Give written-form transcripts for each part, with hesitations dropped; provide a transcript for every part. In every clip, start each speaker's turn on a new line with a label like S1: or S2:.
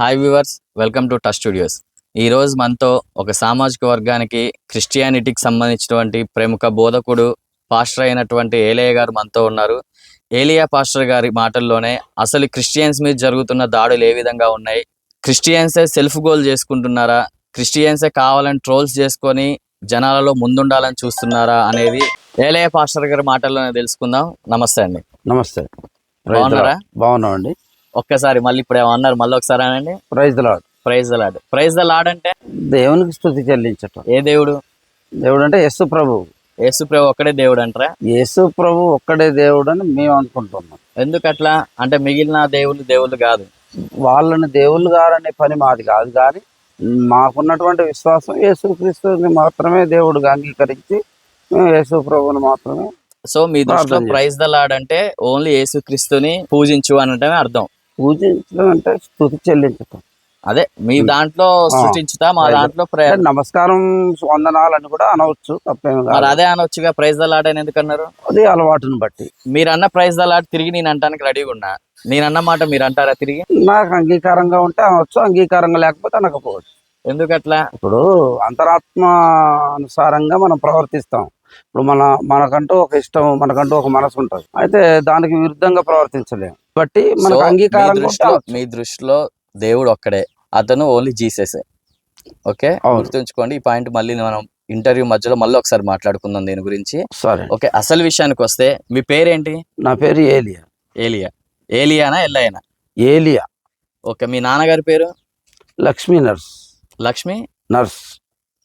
S1: Hi viewers, welcome to touch studios. ఈరోజు మనతో ఒక సామాజిక వర్గానికి క్రిస్టియానిటీకి సంబంధించినటువంటి ప్రముఖ బోధకుడు పాస్టర్ అయినటువంటి ఏలియా గారు మనతో ఉన్నారు. ఏలియా పాస్టర్ గారి మాటల్లోనే అసలు క్రిస్టియన్స్ మీద జరుగుతున్న దాడులు ఏ విధంగా ఉన్నాయి, క్రిస్టియన్సే సెల్ఫ్ గోల్ చేసుకుంటున్నారా, క్రిస్టియన్సే కావాలని ట్రోల్స్ చేసుకొని జనాలలో ముందుండాలని చూస్తున్నారా అనేది ఏలియా పాస్టర్ గారి మాటల్లోనే తెలుసుకుందాం. నమస్తే అండి.
S2: నమస్తే.
S1: బాగున్నారా?
S2: బాగున్నామండి.
S1: ఒక్కసారి మళ్ళీ ఇప్పుడు ఏమన్నారు, మళ్ళీ ఒకసారి అనండి.
S2: Praise the lord.
S1: Praise the lord. Praise the lord అంటే
S2: దేవునికి స్తుతి చెల్లించటం.
S1: ఏ దేవుడు?
S2: దేవుడు అంటే యేసు ప్రభు.
S1: యేసు ప్రభు ఒక్కడే దేవుడు అంటారా?
S2: యేసు ప్రభు ఒక్కడే దేవుడు అని మేము అనుకుంటున్నాం.
S1: ఎందుకట్లా అంటే మిగిలిన దేవుళ్ళు కాదు,
S2: వాళ్ళని దేవుళ్ళు గారనే పని మాది కాదు, కానీ మాకున్నటువంటి విశ్వాసం యేసుక్రీస్తుని మాత్రమే దేవుడుగా అంగీకరించి మేము యేసు ప్రభుని మాత్రమే.
S1: సో మీ దృష్టిలో ప్రైజ్ ద లార్డ్ అంటే ఓన్లీ యేసుక్రీస్తుని పూజించు అనటమే అర్థం.
S2: పూజించడం అంటే స్తుతి చెల్లించటం.
S1: అదే మీ దాంట్లో సృష్టించుతా, మా దాంట్లో
S2: నమస్కారం వందనాలు అని కూడా అనవచ్చు, తప్పేమి కాదు.
S1: అదే అనొచ్చుగా. ప్రైజ్ ద లార్డ్ అని ఎందుకన్నారు?
S2: అది అలవాటుని బట్టి.
S1: మీరు అన్న ప్రైజ్ ద లార్డ్ తిరిగి నేను అంటానికి రెడీగా ఉన్నా. నేనన్న మాట మీరు అంటారా తిరిగి?
S2: నాకు అంగీకారంగా ఉంటే అనవచ్చు, అంగీకారంగా లేకపోతే అనకపోవచ్చు.
S1: ఎందుకట్లా?
S2: ఇప్పుడు అంతరాత్మ అనుసారంగా మనం ప్రవర్తిస్తాం. ఇప్పుడు మనకంటూ ఒక ఇష్టం, మనకంటూ ఒక మనసు ఉంటుంది, అయితే దానికి విరుద్ధంగా ప్రవర్తించలేము. బట్టి మనకు అంగీకారం.
S1: మీ దృష్టిలో దేవుడు ఒక్కడే, అతను ఓన్లీ జీసస్. ఓకే, గుర్తుంచుకోండి ఈ పాయింట్. మళ్ళీ మనం ఇంటర్వ్యూ మధ్యలో మళ్ళీ ఒకసారి మాట్లాడుకుందాం దీని గురించి.
S2: సరే,
S1: ఓకే. అసలు విషయానికి వస్తే మీ పేరేంటి?
S2: నా పేరు ఏలియా.
S1: ఏలియా. ఏలియానా ఎల్లయ్యనా?
S2: ఏలియా.
S1: ఓకే. మీ నాన్నగారి పేరు?
S2: లక్ష్మీ నర్స్.
S1: లక్ష్మీ
S2: నర్స్.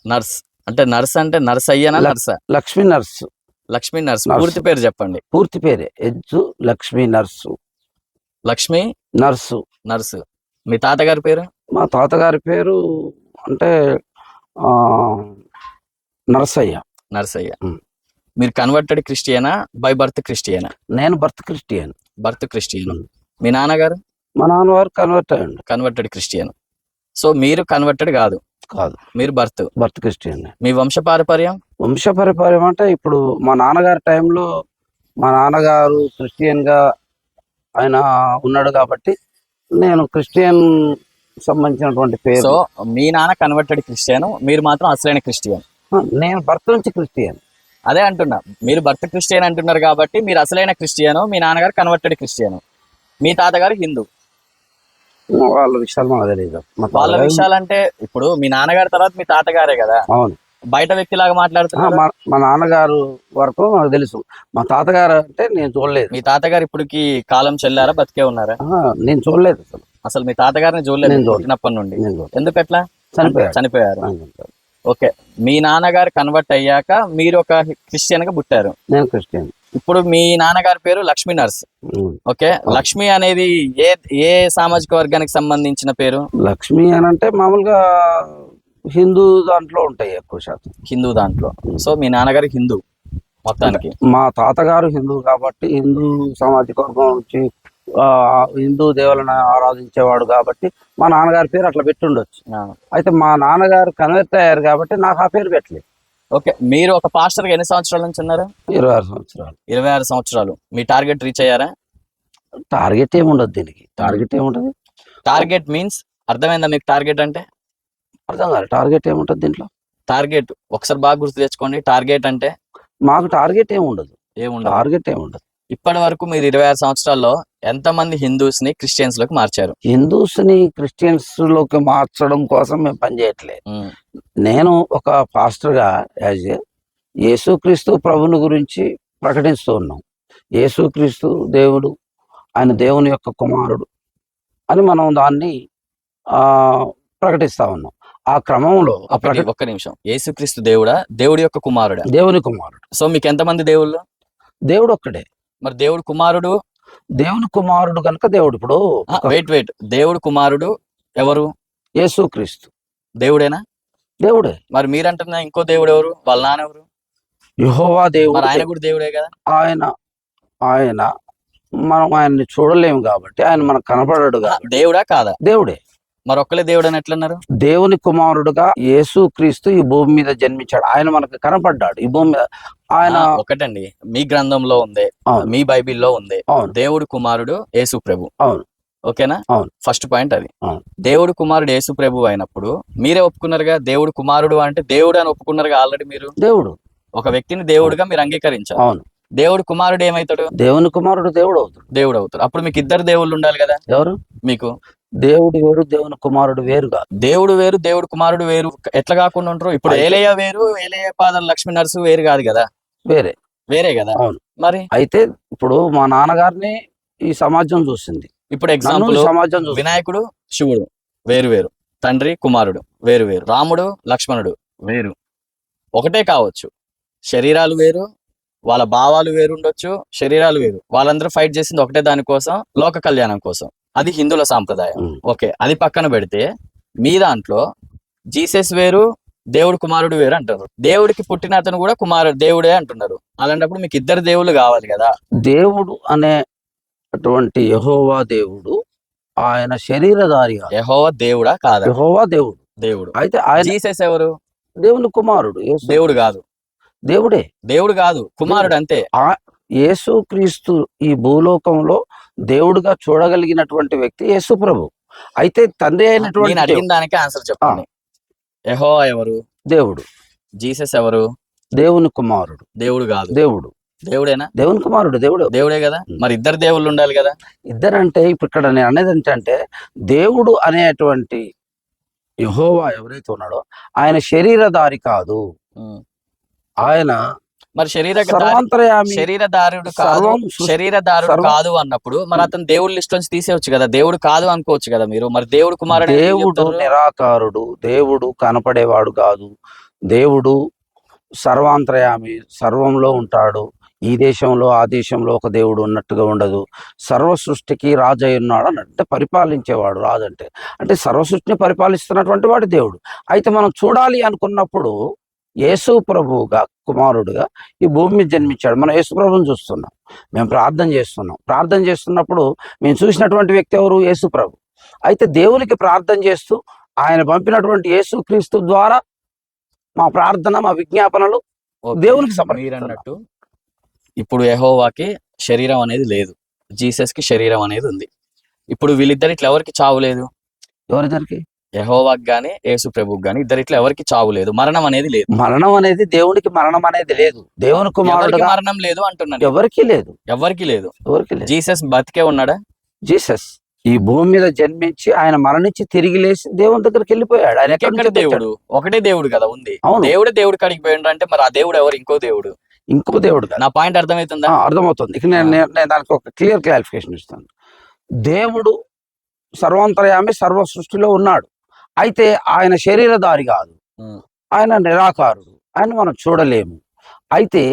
S1: నర్స్ అంటే నర్స్ అంటే నర్స్ అయ్యానా? నర్సా?
S2: లక్ష్మీ నర్స్.
S1: లక్ష్మీ నర్స్. పూర్తి పేరు చెప్పండి.
S2: పూర్తి పేరే ఎజ్జు లక్ష్మీ నర్సు.
S1: లక్ష్మీ
S2: నర్సు.
S1: నర్సు. మీ తాతగారి పేరు?
S2: మా తాతగారి పేరు అంటే నరసయ్య.
S1: నరసయ్య. మీరు కన్వర్టెడ్ క్రిస్టియనా, బై బర్త్ క్రిస్టియనా?
S2: నేను బర్త్ క్రిస్టియన్.
S1: Birth Christian. మీ నాన్నగారు?
S2: మా నాన్నగారు కన్వర్టెడ్
S1: క్రిస్టియన్. సో మీరు కన్వర్టెడ్ కాదు?
S2: కాదు,
S1: మీరు బర్త్
S2: క్రిస్టియన్.
S1: మీ వంశపారపర్యం?
S2: వంశపారపర్యం అంటే ఇప్పుడు మా నాన్నగారి టైంలో మా నాన్నగారు క్రిస్టియన్ గా ఆయన ఉన్నాడు కాబట్టి నేను క్రిస్టియన్ సంబంధించినటువంటి పేరు.
S1: సో మీ నాన్న కన్వర్టెడ్ క్రిస్టియన్, మీరు మాత్రం అసలైన క్రిస్టియన్.
S2: నేను బర్త్ నుంచి క్రిస్టియన్.
S1: అదే అంటున్నా, మీరు బర్త్ క్రిస్టియన్ అంటున్నారు కాబట్టి మీరు అసలైన క్రిస్టియన్, మీ నాన్నగారు కన్వర్టెడ్ క్రిస్టియన్, మీ తాతగారు హిందూ.
S2: వాళ్ళ విషయాలు మనకు తెలియదు.
S1: వాళ్ళ విషయాలంటే ఇప్పుడు మీ నాన్నగారి తర్వాత మీ తాతగారే కదా.
S2: అవును,
S1: బయట వ్యక్తిలాగా మాట్లాడుతున్నారు.
S2: మా నాన్నగారు వరకు నాకు తెలుసు, మా తాతగారు అంటే నేను చూడలేదు.
S1: మీ తాతగారు ఇప్పటికి కాలం చెల్లారా, బతికే ఉన్నారా?
S2: నేను చూడలేదు
S1: అసలు మీ తాతగారిని చూడలేదు పుట్టినప్పటి నుండి. ఎందుకట్లా? చనిపోయారు. ఓకే. మీ నాన్నగారు కన్వర్ట్ అయ్యాక మీరు ఒక క్రిస్టియన్ గా పుట్టారు.
S2: నేను క్రిస్టియన్.
S1: ఇప్పుడు మీ నాన్నగారి పేరు లక్ష్మీ నర్స్. ఓకే. లక్ష్మి అనేది ఏ సామాజిక వర్గానికి సంబంధించిన పేరు?
S2: లక్ష్మి అని అంటే మామూలుగా హిందూ దాంట్లో ఉంటాయి, ఎక్కువ శాతం హిందూ
S1: దాంట్లో. సో మీ నాన్నగారు హిందూ మొత్తానికి.
S2: మా తాతగారు హిందూ కాబట్టి హిందూ సామాజిక వర్గం నుంచి హిందూ దేవులను ఆరాధించేవాడు కాబట్టి మా నాన్నగారి పేరు అట్లా పెట్టుండొచ్చు. అయితే మా నాన్నగారు కన్వర్ట్ అయ్యారు కాబట్టి నాకు ఆ పేరు పెట్టలేదు.
S1: ఓకే. మీరు ఒక పాస్టర్ గా ఎన్ని సంవత్సరాల నుంచి ఉన్నారు?
S2: 26 సంవత్సరాలు.
S1: 26 సంవత్సరాలు. మీ టార్గెట్ రీచ్ అయ్యారా?
S2: టార్గెట్ ఏముండదు దీనికి. టార్గెట్ ఏముంటది?
S1: టార్గెట్ మీన్స్ అర్థమైందా మీకు? టార్గెట్ అంటే
S2: అర్థం కాదు. టార్గెట్ ఏముంటది దీంట్లో?
S1: టార్గెట్ ఒకసారి బాగా గుర్తు తెచ్చుకోండి. టార్గెట్ అంటే
S2: మాకు టార్గెట్ ఏముండదు. టార్గెట్ ఏముండదు.
S1: ఇప్పటి వరకు మీరు 26 సంవత్సరాల్లో ఎంతమంది హిందూస్ ని క్రిస్టియన్స్ లోకి మార్చారు?
S2: హిందూస్ ని క్రిస్టియన్స్ లోకి మార్చడం కోసం మేము పనిచేయట్లేదు. నేను ఒక పాస్టర్ గా యేసుక్రీస్తు ప్రభుని గురించి ప్రకటిస్తూ ఉన్నాం. యేసుక్రీస్తు దేవుడు, ఆయన దేవుని యొక్క కుమారుడు అని మనం దాన్ని ప్రకటిస్తా ఉన్నాం. ఆ క్రమంలో
S1: ఒక్క నిమిషం. యేసుక్రీస్తు దేవుడా, దేవుడి యొక్క కుమారుడా?
S2: దేవుని కుమారుడు.
S1: సో మీకు ఎంతమంది దేవుళ్ళు?
S2: దేవుడు ఒక్కడే.
S1: మరి దేవుడు కుమారుడు?
S2: దేవుని కుమారుడు కనుక దేవుడు. ఇప్పుడు
S1: వెయిట్ దేవుడు కుమారుడు ఎవరు?
S2: యేసుక్రీస్తు.
S1: దేవుడేనా?
S2: దేవుడే.
S1: మరి మీరంటున్నా ఇంకో దేవుడు ఎవరు? వాళ్ళ నాన్న ఎవరు?
S2: యెహోవా దేవుడు.
S1: ఆయన కూడా దేవుడే కదా.
S2: ఆయన మనం ఆయన్ని చూడలేము కాబట్టి ఆయన మనకు కనపడడు.
S1: దేవుడా కాదా?
S2: దేవుడే.
S1: మరి ఒక్కలే దేవుడు అని ఎట్లన్నారు?
S2: దేవుని కుమారుడుగా యేసుక్రీస్తు ఈ భూమి మీద జన్మించాడు. ఆయన మనకు కనపడ్డాడు ఈ భూమి మీద. ఆయన
S1: ఒకటండి, మీ గ్రంథంలో ఉంది, మీ బైబిల్లో ఉంది, దేవుడు కుమారుడు యేసు ప్రభు.
S2: అవును.
S1: ఓకేనా?
S2: అవును.
S1: ఫస్ట్ పాయింట్ అది.
S2: అవును.
S1: దేవుడు కుమారుడు యేసు ప్రభు అయినప్పుడు మీరే ఒప్పుకున్నారుగా, దేవుడు కుమారుడు అంటే దేవుడు అని ఒప్పుకున్నారుగా ఆల్రెడీ మీరు.
S2: దేవుడు
S1: ఒక వ్యక్తిని దేవుడుగా మీరు అంగీకరించారు.
S2: అవును.
S1: దేవుడు కుమారుడు ఏమైతాడు?
S2: దేవుని కుమారుడు దేవుడు అవుతాడు.
S1: దేవుడు అవుతాడు. అప్పుడు మీకు ఇద్దరు దేవుళ్ళు ఉండాలి కదా.
S2: ఎవరు?
S1: మీకు
S2: దేవుడు వేరు, దేవుని కుమారుడు వేరు కాదు.
S1: దేవుడు వేరు, దేవుడు కుమారుడు వేరు ఎట్లా కాకుండా ఉంటారు? ఇప్పుడు ఏలయ్య వేరు, ఏలయ్య పాదం లక్ష్మీ నరసు వేరు కాదు కదా,
S2: వేరే
S1: వేరే కదా.
S2: అవును.
S1: మరి
S2: అయితే ఇప్పుడు మా నాన్నగారిని ఈ సమాజం చూసింది,
S1: ఇప్పుడు
S2: నన్ను
S1: ఎగ్జాంపుల్
S2: ఈ సమాజం చూసింది.
S1: వినాయకుడు శివుడు వేరు వేరు, తండ్రి కుమారుడు వేరు వేరు, రాముడు లక్ష్మణుడు వేరు, ఒకటే కావచ్చు, శరీరాలు వేరు, వాళ్ళ భావాలు వేరు ఉండొచ్చు, శరీరాలు వేరు, వాళ్ళందరూ ఫైట్ చేసింది ఒకటే దానికోసం, లోక కళ్యాణం కోసం. అది హిందువుల సాంప్రదాయం. ఓకే, అది పక్కన పెడితే మీ దాంట్లో జీసస్ వేరు, దేవుడు కుమారుడు వేరు అంటారు. దేవుడికి పుట్టిన అతను కూడా కుమారుడు దేవుడే అంటున్నారు. అలాంటప్పుడు మీకు ఇద్దరు దేవుళ్ళు కావాలి కదా.
S2: దేవుడు అనే అటువంటి యెహోవా దేవుడు ఆయన శరీరధారి కాదు.
S1: యెహోవా దేవుడా కాదా?
S2: యెహోవా దేవుడు.
S1: దేవుడు.
S2: అయితే ఆయన
S1: జీసస్ ఎవరు?
S2: దేవుని కుమారుడు. యేసు
S1: దేవుడు కాదు.
S2: దేవుడే.
S1: దేవుడు కాదు, కుమారుడు అంతే.
S2: యేసు క్రీస్తు ఈ భూలోకంలో దేవుడుగా చూడగలిగినటువంటి వ్యక్తి యేసు ప్రభు. అయితే తండ్రి అయినటువంటి
S1: నేను అడిగిన దానికే ఆన్సర్ చెప్పండి. యెహోవా ఎవరు?
S2: దేవుడు.
S1: జీసస్ ఎవరు?
S2: దేవుని కుమారుడు.
S1: దేవుడు కాదు.
S2: దేవుడు.
S1: దేవుడేనా?
S2: దేవుని కుమారుడు. దేవుడు.
S1: దేవుడే కదా. మరి ఇద్దరు దేవుళ్ళు ఉండాలి కదా.
S2: ఇద్దరంటే ఇప్పుడు ఇక్కడ నేను అనేది ఏంటంటే దేవుడు అనేటువంటి యెహోవా ఎవరైతే ఉన్నాడో ఆయన శరీరధారి కాదు. ఆయన
S1: మరి
S2: సర్వాంతర్యామి,
S1: శరీరధారుడు కాదు,
S2: సర్వం
S1: శరీరధారుడు కాదు అన్నప్పుడు మరి అతను దేవుడి లిస్ట్ నుంచి తీసేయచ్చు కదా. దేవుడు కాదు అనుకోవచ్చు కదా మీరు. మరి దేవుడు కుమారుడు
S2: దేవుడు నిరాకారుడు, దేవుడు కనపడేవాడు కాదు, దేవుడు సర్వాంతర్యామి, సర్వంలో ఉంటాడు. ఈ దేశంలో ఆ దేశంలో ఒక దేవుడు ఉన్నట్టుగా ఉండదు. సర్వ సృష్టికి రాజు అయి ఉన్నాడు అని అంటే పరిపాలించేవాడు రాజు అంటే. అంటే సర్వ సృష్టిని పరిపాలిస్తున్నటువంటి వాడు దేవుడు. అయితే మనం చూడాలి అనుకున్నప్పుడు యేసు ప్రభువుగా కుమారుడుగా ఈ భూమి మీద జన్మించాడు. మనం యేసు ప్రభువుని చూస్తున్నాం, మేము ప్రార్థన చేస్తున్నాం. ప్రార్థన చేస్తున్నప్పుడు మేము చూసినటువంటి వ్యక్తి ఎవరు? యేసు ప్రభు. అయితే దేవునికి ప్రార్థన చేస్తూ ఆయన పంపినటువంటి యేసు క్రీస్తు ద్వారా మా ప్రార్థన, మా విజ్ఞాపనలు దేవునికి
S1: సమర్పించినట్టు. ఇప్పుడు యెహోవాకి శరీరం అనేది లేదు, జీసస్ కి శరీరం అనేది ఉంది. ఇప్పుడు వీళ్ళిద్దరు ఇట్లా ఎవరికి చావు లేదు?
S2: ఎవరిద్దరికి?
S1: యెహోవాకి గానీ యేసు ప్రభుకి గానీ ఇద్దరిట్లో ఎవరికి చావు లేదు, మరణం అనేది లేదు.
S2: మరణం అనేది దేవునికి మరణం అనేది లేదు. దేవుని కుమారుడు
S1: మరణం లేదు అంటున్నాను.
S2: ఎవరికి లేదు,
S1: ఎవరికి లేదు,
S2: ఎవరికి లేదు.
S1: జీసస్ బతికే ఉన్నాడా?
S2: జీసస్ ఈ భూమి మీద జన్మించి ఆయన మరణించి తిరిగి లేచి దేవుని దగ్గరికి వెళ్ళిపోయాడు. ఆయన
S1: ఎక్కడ దేవుడు? ఒకటే దేవుడు కదా ఉంది.
S2: అవును.
S1: దేవుడే దేవుడు కాడికి పోయిండు అంటే మరి ఆ దేవుడు ఎవరు? ఇంకో దేవుడు.
S2: ఇంకో దేవుడు.
S1: నా పాయింట్ అర్థమవుతుందా?
S2: అర్థమవుతుంది. ఇక నేను దానికి ఒక క్లియర్ క్లారిఫికేషన్ ఇస్తాను. దేవుడు సర్వాంతర్యామి, సర్వ సృష్టిలో ఉన్నాడు. అయితే ఆయన శరీరధారి కాదు, ఆయన నిరాకారుడు, ఆయన మనం చూడలేము. అయితే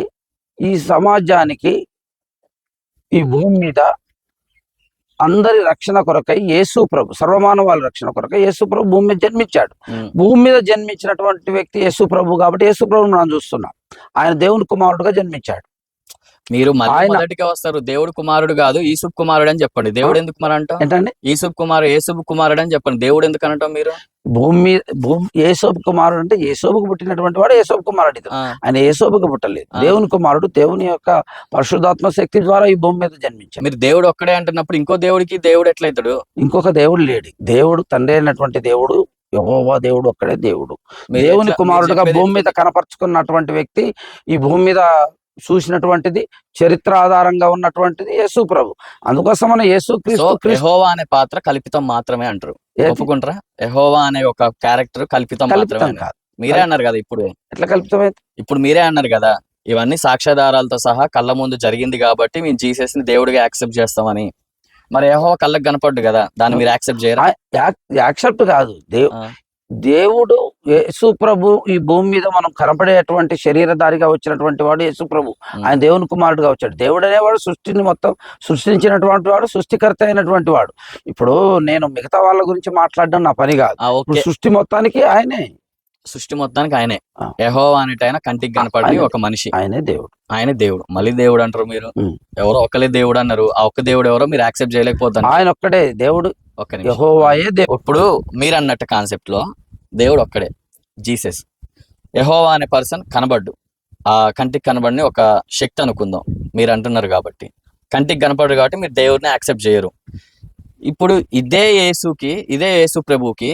S2: ఈ సమాజానికి ఈ భూమి మీద అందరి రక్షణ కొరకై యేసు ప్రభు, సర్వమానవాళ్ళ రక్షణ కొరకై యేసు ప్రభు భూమి మీద జన్మించాడు. భూమి మీద జన్మించినటువంటి వ్యక్తి యేసు ప్రభు కాబట్టి యేసు ప్రభుని మనం చూస్తున్నాం. ఆయన దేవుని కుమారుడుగా జన్మించాడు.
S1: మీరు మొదటిగా వస్తారు, దేవుడు కుమారుడు కాదు ఈసుబ్ కుమారుడు అని చెప్పండి. దేవుడు ఎందుకు మరి అంటాం?
S2: ఏంటండి?
S1: యేసుబ్ కుమారుడు అని చెప్పండి. దేవుడు ఎందుకు అనటం మీరు?
S2: భూమి యేసోబు కుమారుడు అంటే యేసోబుకు పుట్టినటువంటి వాడు యేసోబు కుమారుడు. ఆయన యేసోబుకు పుట్టలేదు. దేవుని కుమారుడు దేవుని యొక్క పరిశుద్ధాత్మ శక్తి ద్వారా ఈ భూమి మీద జన్మించాడు.
S1: మీరు దేవుడు ఒక్కడే అంటున్నప్పుడు ఇంకో దేవుడికి దేవుడు ఎట్లయితాడు?
S2: ఇంకొక దేవుడు లేడు. దేవుడు తండ్రి అయినటువంటి దేవుడు యెహోవా దేవుడు ఒక్కడే దేవుడు. దేవుని కుమారుడుగా భూమి మీద కనపరుచుకున్నటువంటి వ్యక్తి, ఈ భూమి మీద చూసినటువంటిది, చరిత్ర ఆధారంగా ఉన్నటువంటిది యేసు ప్రభు. అందుకోసం మన యేసు క్రీస్తు
S1: యెహోవా అనే పాత్ర కల్పితం మాత్రమే అంటారు. ఒప్పుకుంటారా? యెహోవా అనే ఒక క్యారెక్టర్ కల్పితం కాదు. మీరే అన్నారు కదా. ఇప్పుడు
S2: ఎట్లా కల్పితమైంది?
S1: ఇప్పుడు మీరే అన్నారు కదా ఇవన్నీ సాక్ష్యాధారాలతో సహా కళ్ళ ముందు జరిగింది కాబట్టి మేము జీసస్ ని దేవుడిగా యాక్సెప్ట్ చేస్తామని. మరి యెహోవా కళ్ళకు కనపడ్డు కదా, దాన్ని మీరు యాక్సెప్ట్ చేయరా?
S2: యాక్సెప్ట్ కాదు. దేవుడు యేసు ప్రభు ఈ భూమి మీద మనం కనపడేటువంటి శరీరధారిగా వచ్చినటువంటి వాడు యేసు ప్రభు. ఆయన దేవుని కుమారుడుగా వచ్చాడు. దేవుడు అనేవాడు సృష్టిని మొత్తం సృష్టించినటువంటి వాడు, సృష్టికర్త అయినటువంటి వాడు. ఇప్పుడు నేను మిగతా వాళ్ళ గురించి మాట్లాడడం నా పని కాదు. సృష్టి మొత్తానికి ఆయనే.
S1: సృష్టి మొత్తానికి ఆయనే. యెహోవా అనేటైనా కంటికి కనపడి ఒక మనిషి,
S2: ఆయనే దేవుడు.
S1: ఆయనే దేవుడు. మళ్ళీ దేవుడు అంటారు మీరు. ఎవరో ఒకలే దేవుడు అన్నారు. ఆ ఒక్క దేవుడు ఎవరో మీరు యాక్సెప్ట్ చేయలేకపోతారు.
S2: ఆయన ఒక్కడే దేవుడు. యెహోవాయే దేవుడు.
S1: ఇప్పుడు మీరు అన్నట్టు కాన్సెప్ట్ లో దేవుడు ఒక్కడే, జీసస్. యెహోవా అనే పర్సన్ కనబడ్డు, ఆ కంటికి కనబడిని ఒక శక్తి అనుకుందాం మీరు అంటున్నారు కాబట్టి. కంటికి కనపడరు కాబట్టి మీరు దేవుడిని యాక్సెప్ట్ చేయరు. ఇప్పుడు ఇదే యేసు ప్రభుకి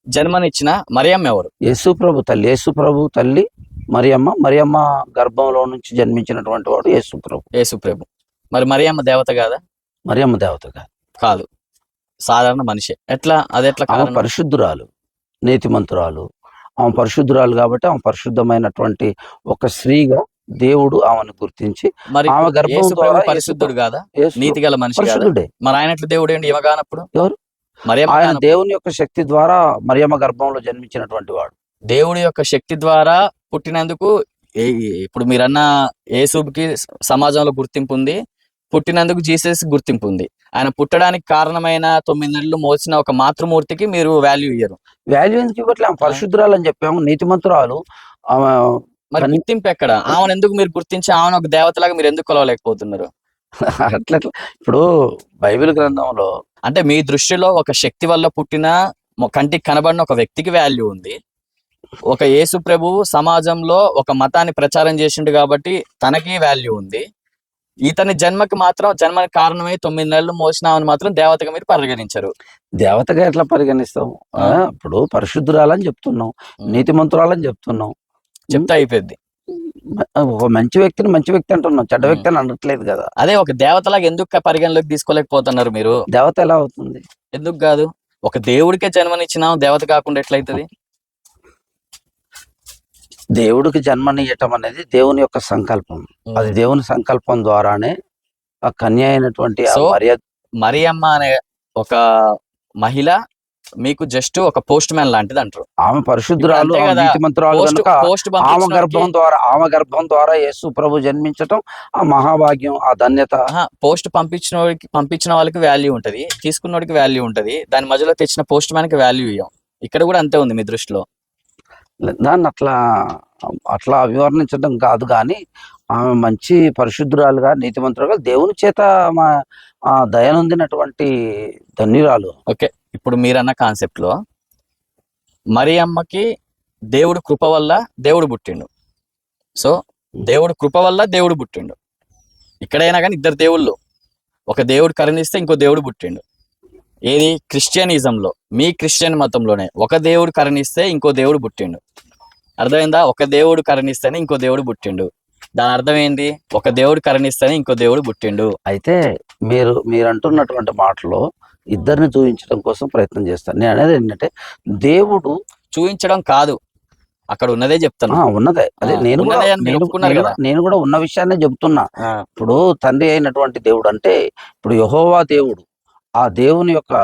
S1: జన్మనిచ్చిన మరియమ్మ ఎవరు?
S2: యేసు ప్రభు తల్లి మరియమ్మ గర్భంలో నుంచి జన్మించినటువంటి వాడు
S1: యేసు ప్రభు. మరి మరియమ్మ దేవత కాదా?
S2: మరియమ్మ దేవత
S1: కాదు, సాధారణ మనిషి. అది ఎట్లా
S2: ఆమె
S1: కారణం?
S2: పరిశుద్ధురాలు, నీతిమంతురాలు. ఆమె పరిశుద్ధురాలు కాబట్టి ఆమె పరిశుద్ధమైనటువంటి ఒక స్త్రీగా దేవుడు ఆమెను గుర్తించి
S1: మరి
S2: ఆమె గర్భం
S1: యేసు
S2: ద్వారా
S1: ప్రభు పరిశుద్ధుడు కాదా? నీతి గల మనిషి కాదా?
S2: పరిశుద్ధుడే.
S1: మరి ఆయన ఎట్లా దేవుడు ఏంటి? ఈమె కానప్పుడు
S2: ఎవరు?
S1: మరియమ్మ
S2: ఆయన
S1: కానప్పుడు?
S2: దేవుని యొక్క శక్తి ద్వారా మరియమ్మ గర్భంలో జన్మించినటువంటి వాడు.
S1: దేవుడి యొక్క శక్తి ద్వారా పుట్టినందుకు ఇప్పుడు మీరన్న యేసుకి సమాజంలో గుర్తింపు ఉంది, పుట్టినందుకు జీసస్ గుర్తింపు ఉంది. ఆయన పుట్టడానికి కారణమైన 9 నెలలు మోసిన ఒక మాతృమూర్తికి మీరు వాల్యూ ఇయ్యరు.
S2: వాల్యూ ఎందుకు ఇవ్వట్లే? ఆమె పరిశుద్ధురాలు అని చెప్పాము, నీతిమంతురాలు. ఆమె
S1: మరి గుర్తింపు ఎక్కడ? ఆమెను ఎందుకు మీరు గుర్తించి ఆమెను ఒక దేవతలాగా మీరు ఎందుకు కొలవలేకపోతున్నారు?
S2: అట్లా ఇప్పుడు బైబిల్ గ్రంథంలో
S1: అంటే మీ దృష్టిలో ఒక శక్తి వల్ల పుట్టిన కంటికి కనబడిన ఒక వ్యక్తికి వాల్యూ ఉంది. ఒక యేసు ప్రభువు సమాజంలో ఒక మతాన్ని ప్రచారం చేసిండు కాబట్టి తనకి వాల్యూ ఉంది. ఇతని జన్మకి కారణమై 9 నెలలు మోసినామని మాత్రం దేవతగా మీరు పరిగణించరు.
S2: దేవతగా ఎట్లా పరిగణిస్తాం? ఇప్పుడు పరిశుద్ధురాలని చెప్తున్నాం, నీతిమంతురాలని చెప్తున్నాం,
S1: చెప్తే అయిపోద్ది.
S2: ఒక మంచి వ్యక్తి అంటున్నాం, చెడ్డ వ్యక్తి అని అనట్లేదు కదా.
S1: అదే ఒక దేవతలాగా ఎందుకు పరిగణలోకి తీసుకోలేకపోతున్నారు మీరు?
S2: దేవత ఎలా అవుతుంది?
S1: ఎందుకు కాదు? ఒక దేవుడికే జన్మనిచ్చినాం, దేవత కాకుండా ఎట్లయితది?
S2: దేవుడికి జన్మనియటం అనేది దేవుని యొక్క సంకల్పం. అది దేవుని సంకల్పం ద్వారానే ఆ కన్య అయినటువంటి
S1: మరియమ్మ అనే ఒక మహిళ మీకు జస్ట్ ఒక పోస్ట్ మ్యాన్ లాంటిది అంటారు.
S2: ఆమె పరిశుద్ధురాలు, నీతిమంతురాలు కనుక ఆమె గర్భం ద్వారా యేసు ప్రభు జన్మించటం ఆ మహాభాగ్యం, ఆ ధన్యత.
S1: పోస్ట్ పంపించిన వాళ్ళకి వాల్యూ ఉంటది, తీసుకున్నోడికి వాల్యూ ఉంటది. దాని మధ్యలో తెచ్చిన పోస్ట్ మ్యాన్ కి వాల్యూ ఇవ్వం. ఇక్కడ కూడా అంతే ఉంది మీ దృష్టిలో.
S2: దాన్ని అట్లా అభివర్ణించడం కాదు, కానీ ఆమె మంచి పరిశుద్ధురాలుగా, నీతిమంతురాలుగా, దేవుని చేత దయనొందినటువంటి ధన్యురాలు.
S1: ఓకే, ఇప్పుడు మీరన్న కాన్సెప్ట్ లో మరియమ్మకి దేవుడు కృప వల్ల దేవుడు పుట్టిండు. సో దేవుడు కృప వల్ల దేవుడు పుట్టిండు. ఇక్కడైనా కానీ ఇద్దరు దేవుళ్ళు, ఒక దేవుడు కరుణిస్తే ఇంకో దేవుడు పుట్టిండు. ఏది? క్రిస్టియనిజంలో, మీ క్రిస్టియన్ మతంలోనే ఒక దేవుడు కరుణిస్తే ఇంకో దేవుడు పుట్టిండు. అర్థమైందా? ఒక దేవుడు కరుణిస్తేనే ఇంకో దేవుడు పుట్టిండు. దాని అర్థం ఏంటి? ఒక దేవుడు కరుణిస్తేనే ఇంకో దేవుడు పుట్టిండు.
S2: అయితే మీరు అంటున్నటువంటి మాటలో ఇద్దరిని చూపించడం కోసం ప్రయత్నం చేస్తాను. నేను అనేది ఏంటంటే, దేవుడు
S1: చూపించడం కాదు, అక్కడ ఉన్నదే చెప్తాను.
S2: ఉన్నదే, అదే నేను కూడా ఉన్న విషయాన్ని చెబుతున్నా. ఇప్పుడు తండ్రి అయినటువంటి దేవుడు అంటే ఇప్పుడు యెహోవా దేవుడు, ఆ దేవుని యొక్క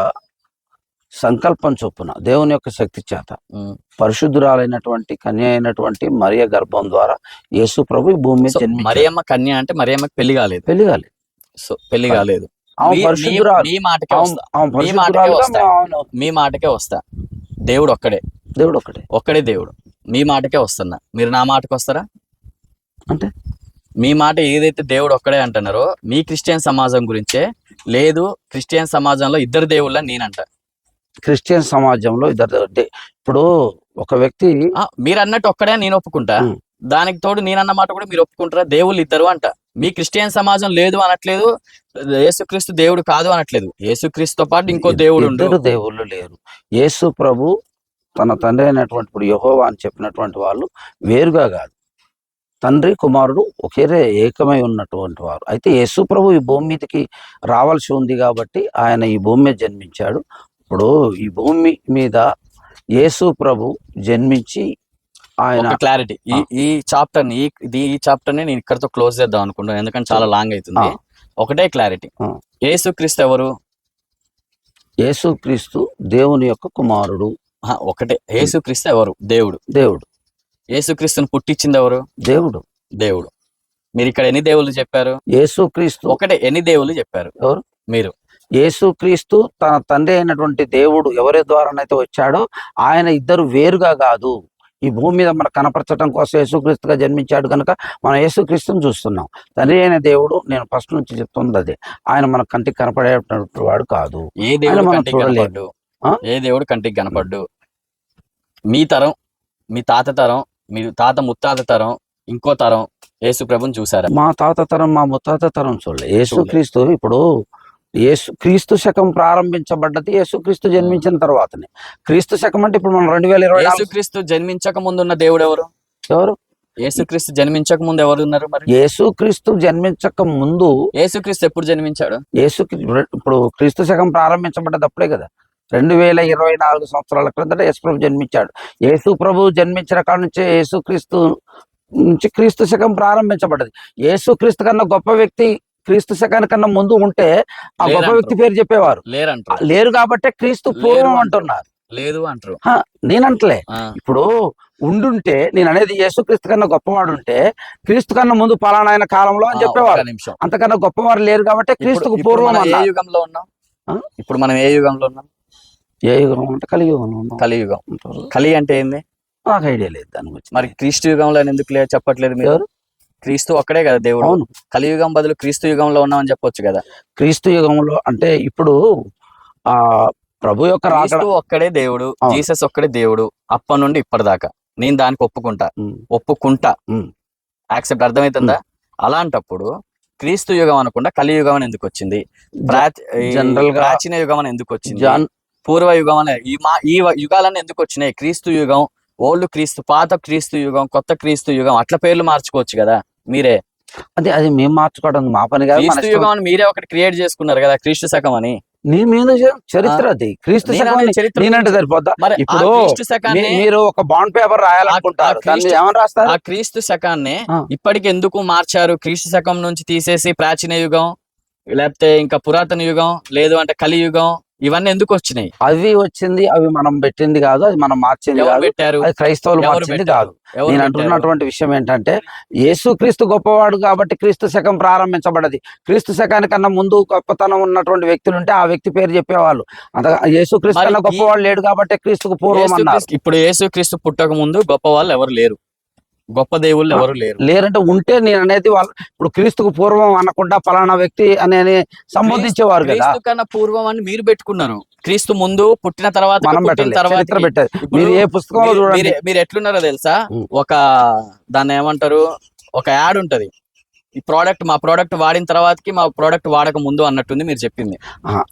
S2: సంకల్పం చొప్పున, దేవుని యొక్క శక్తి చేత పరిశుద్ధురాలైనటువంటి కన్య అయినటువంటి మరియ గర్భం ద్వారా యేసు ప్రభు ఈ భూమి మీద జన్మించాడు.
S1: మరియమ్మ కన్య అంటే మరియమ్మకి పెళ్లి కాలేదు. సో పెళ్లి కాలేదు. మీ మాటకే వస్తా. దేవుడు ఒక్కడే దేవుడు. మీ మాటకే వస్తున్నా. మీరు నా మాటకు వస్తారా?
S2: అంటే
S1: మీ మాట ఏదైతే దేవుడు ఒక్కడే అంటున్నారో, మీ క్రిస్టియన్ సమాజం గురించే. లేదు, క్రిస్టియన్ సమాజంలో ఇద్దరు దేవుళ్ళ నేనంట.
S2: క్రిస్టియన్ సమాజంలో ఇద్దరు, ఇప్పుడు ఒక వ్యక్తి
S1: మీరు అన్నట్టు ఒక్కడే నేను ఒప్పుకుంటా. దానికి తోడు నేనన్న మాట కూడా మీరు ఒప్పుకుంటారా? దేవుళ్ళు ఇద్దరు అంట. మీ క్రిస్టియన్ సమాజం లేదు అనట్లేదు, యేసుక్రీస్తు దేవుడు కాదు అనట్లేదు. యేసుక్రీస్తుతో పాటు ఇంకో దేవుడు,
S2: ఇద్దరు దేవుళ్ళు లేరు. యేసు ప్రభు తన తండ్రి అయినటువంటి ఇప్పుడు యెహోవా అని చెప్పినటువంటి వాళ్ళు వేరుగా కాదు, తండ్రి కుమారుడు ఒకే ఏకమై ఉన్నటువంటి వారు. అయితే యేసు ప్రభు ఈ భూమి మీదకి రావాల్సి ఉంది కాబట్టి ఆయన ఈ భూమి మీద జన్మించాడు. ఇప్పుడు ఈ భూమి మీద యేసు ప్రభు జన్మించి ఆయన
S1: క్లారిటీ ఈ చాప్టర్ ని నేను ఇక్కడతో క్లోజ్ చేద్దాం అనుకుంటున్నాను, ఎందుకంటే చాలా లాంగ్ అవుతుంది. ఒకటే క్లారిటీ, యేసుక్రీస్తు ఎవరు?
S2: యేసుక్రీస్తు దేవుని యొక్క కుమారుడు.
S1: ఒకటే, యేసుక్రీస్తు ఎవరు? దేవుడు. యేసుక్రీస్తుని పుట్టించింది ఎవరు? దేవుడు. మీరు ఇక్కడ ఎన్ని దేవుళ్ళు చెప్పారు?
S2: యేసుక్రీస్తు
S1: ఒకటే. ఎన్ని దేవుళ్ళు చెప్పారు?
S2: ఎవరు?
S1: మీరు.
S2: యేసుక్రీస్తు తన తండ్రి అయినటువంటి దేవుడు ఎవరి ద్వారానైతే వచ్చాడో ఆయన ఇద్దరు వేరుగా కాదు. ఈ భూమి మీద మనకు కనపరచడం కోసం యేసుక్రీస్తుగా జన్మించాడు కనుక మనం యేసుక్రీస్తుని చూస్తున్నాం. తండ్రి అయిన దేవుడు, నేను ఫస్ట్ నుంచి చెప్తుంది అదే, ఆయన మన కంటికి కనపడేటువంటి వాడు కాదు.
S1: ఏ దేవుడు కంటికి కనపడ్డు? మీ తరం, మీ తాత తరం, మీరు తాత ముత్తాత తరం, ఇంకో తరం యేసు ప్రభుని చూసారా?
S2: మా తాత తరం, మా ముత్తాత తరం చూడలే. యేసుక్రీస్తు ఇప్పుడు క్రీస్తు శకం ప్రారంభించబడ్డది యేసుక్రీస్తు జన్మించిన తర్వాతనే. క్రీస్తు శకం అంటే ఇప్పుడు మనం 2024
S1: యేసుక్రీస్తు జన్మించక ముందు ఉన్న దేవుడు ఎవరు?
S2: ఎవరు?
S1: యేసుక్రీస్తు జన్మించక ముందు ఎవరు ఉన్నారు మరి?
S2: యేసుక్రీస్తు జన్మించక ముందు
S1: యేసుక్రీస్తు ఎప్పుడు జన్మించాడు?
S2: ఇప్పుడు క్రీస్తు శకం ప్రారంభించబడ్డది అప్పుడే కదా, 2024 సంవత్సరాల క్రిందట యేసు ప్రభు జన్మించాడు. యేసు ప్రభు జన్మించిన కాడ నుంచే యేసుక్రీస్తు నుంచి క్రీస్తు శకం ప్రారంభించబడ్డది. యేసుక్రీస్తు కన్నా గొప్ప వ్యక్తి క్రీస్తు శకానికన్నా ముందు ఉంటే ఆ గొప్ప వ్యక్తి పేరు చెప్పేవారు. లేరు కాబట్టి క్రీస్తు పూర్వం అంటున్నారు.
S1: లేదు అంటారు.
S2: నేనంటలే, ఇప్పుడు ఉండుంటే నేను అనేది యేసుక్రీస్తు కన్నా గొప్పవాడు ఉంటే క్రీస్తు కన్నా ముందు పలానా ఆయన కాలంలో అని చెప్పేవారు. అంతకన్నా గొప్పవారు లేరు కాబట్టి క్రీస్తుకు పూర్వం
S1: ఏ యుగంలో ఉన్నాం? ఇప్పుడు మనం ఏ యుగంలో ఉన్నాం?
S2: ఏ యుగం అంటే కలియుగంలో ఉన్నాం.
S1: కలియుగం. కలి అంటే ఏంది?
S2: నాకు ఐడియా లేదు దాని గురించి.
S1: మరి క్రీస్తు యుగంలో ఎందుకు లేదు చెప్పట్లేదు మీరు? క్రీస్తు ఒక్కడే కదా దేవుడు.
S2: అవును,
S1: కలియుగం బదులు క్రీస్తు యుగంలో ఉన్నామని చెప్పొచ్చు కదా.
S2: క్రీస్తు యుగంలో అంటే ఇప్పుడు ఆ ప్రభు యొక్క
S1: క్రీస్తు ఒక్కడే దేవుడు, జీసస్ ఒక్కడే దేవుడు అప్పటి నుండి ఇప్పటిదాకా. నేను దానికి ఒప్పుకుంటా యాక్సెప్ట్. అర్థమవుతుందా? అలాంటప్పుడు క్రీస్తు యుగం అనకుండా కలియుగం అని ఎందుకు వచ్చింది? ప్రాచీన యుగం అని ఎందుకు వచ్చింది? పూర్వ యుగం అని ఈ యుగాలన్నీ ఎందుకు వచ్చినాయి? క్రీస్తు యుగం, ఓల్డ్ క్రీస్తు, పాత క్రీస్తు యుగం, కొత్త క్రీస్తు యుగం, అట్లా పేర్లు మార్చుకోవచ్చు కదా మీరే.
S2: అది మేము మార్చుకోవడం మా పని కాదు.
S1: క్రీస్తు యుగం అని మీరే ఒకటి క్రియేట్ చేసుకున్నారు కదా, క్రీస్తు శకం అని.
S2: చరిత్ర అది క్రీస్తు శకం నేనంటే సరిపోద్దా? ఇప్పుడు మీరు ఒక బాండ్ పేపర్ రాయాలనుకుంటారు, ఏమని రాస్తారు?
S1: ఆ క్రీస్తు శకాన్ని ఇప్పటికి ఎందుకు మార్చారు? క్రీస్తు శకం నుంచి తీసేసి ప్రాచీన యుగం, లేకపోతే ఇంకా పురాతన యుగం, లేదు అంటే కలియుగం, ఇవన్నీ ఎందుకు వచ్చినాయి?
S2: అవి వచ్చింది, అవి మనం పెట్టింది కాదు, అది మనం మార్చింది కాదు, అది క్రైస్తవులు మార్చింది కాదు. నేను అంటున్నటువంటి విషయం ఏంటంటే యేసుక్రీస్తు గొప్పవాడు కాబట్టి క్రీస్తు శకం ప్రారంభించబడ్డది. క్రీస్తు శకానికన్నా ముందు గొప్పతనం ఉన్నటువంటి వ్యక్తులు ఉంటే ఆ వ్యక్తి పేరు చెప్పేవాళ్ళు. అంత యేసుక్రీస్తు కన్నా గొప్పవాడు లేడు కాబట్టి క్రీస్తుకు పూర్వం అన్నారు.
S1: ఇప్పుడు యేసుక్రీస్తు పుట్టక ముందు గొప్ప వాళ్ళు ఎవరు లేరు, గొప్ప దేవుళ్ళు ఎవరు
S2: లేరంటే ఉంటే నేను అనేది వాళ్ళు ఇప్పుడు క్రీస్తుకు పూర్వం అనకుండా పలానా వ్యక్తి అని సంబోధించేవారు కదా.
S1: క్రీస్తు కన్నా పూర్వం అని మీరు పెట్టుకున్నారు. క్రీస్తు ముందు, పుట్టిన తర్వాత,
S2: మీరు ఏ పుస్తకంలో చూడండి.
S1: మీరు ఎట్లున్నారో తెలుసా? ఒక దాన్ని ఏమంటారు, ఒక యాడ్ ఉంటది, ఈ ప్రోడక్ట్ మా ప్రోడక్ట్ వాడిన తర్వాతకి మా ప్రోడక్ట్ వాడక ముందు అన్నట్టుంది మీరు చెప్పింది.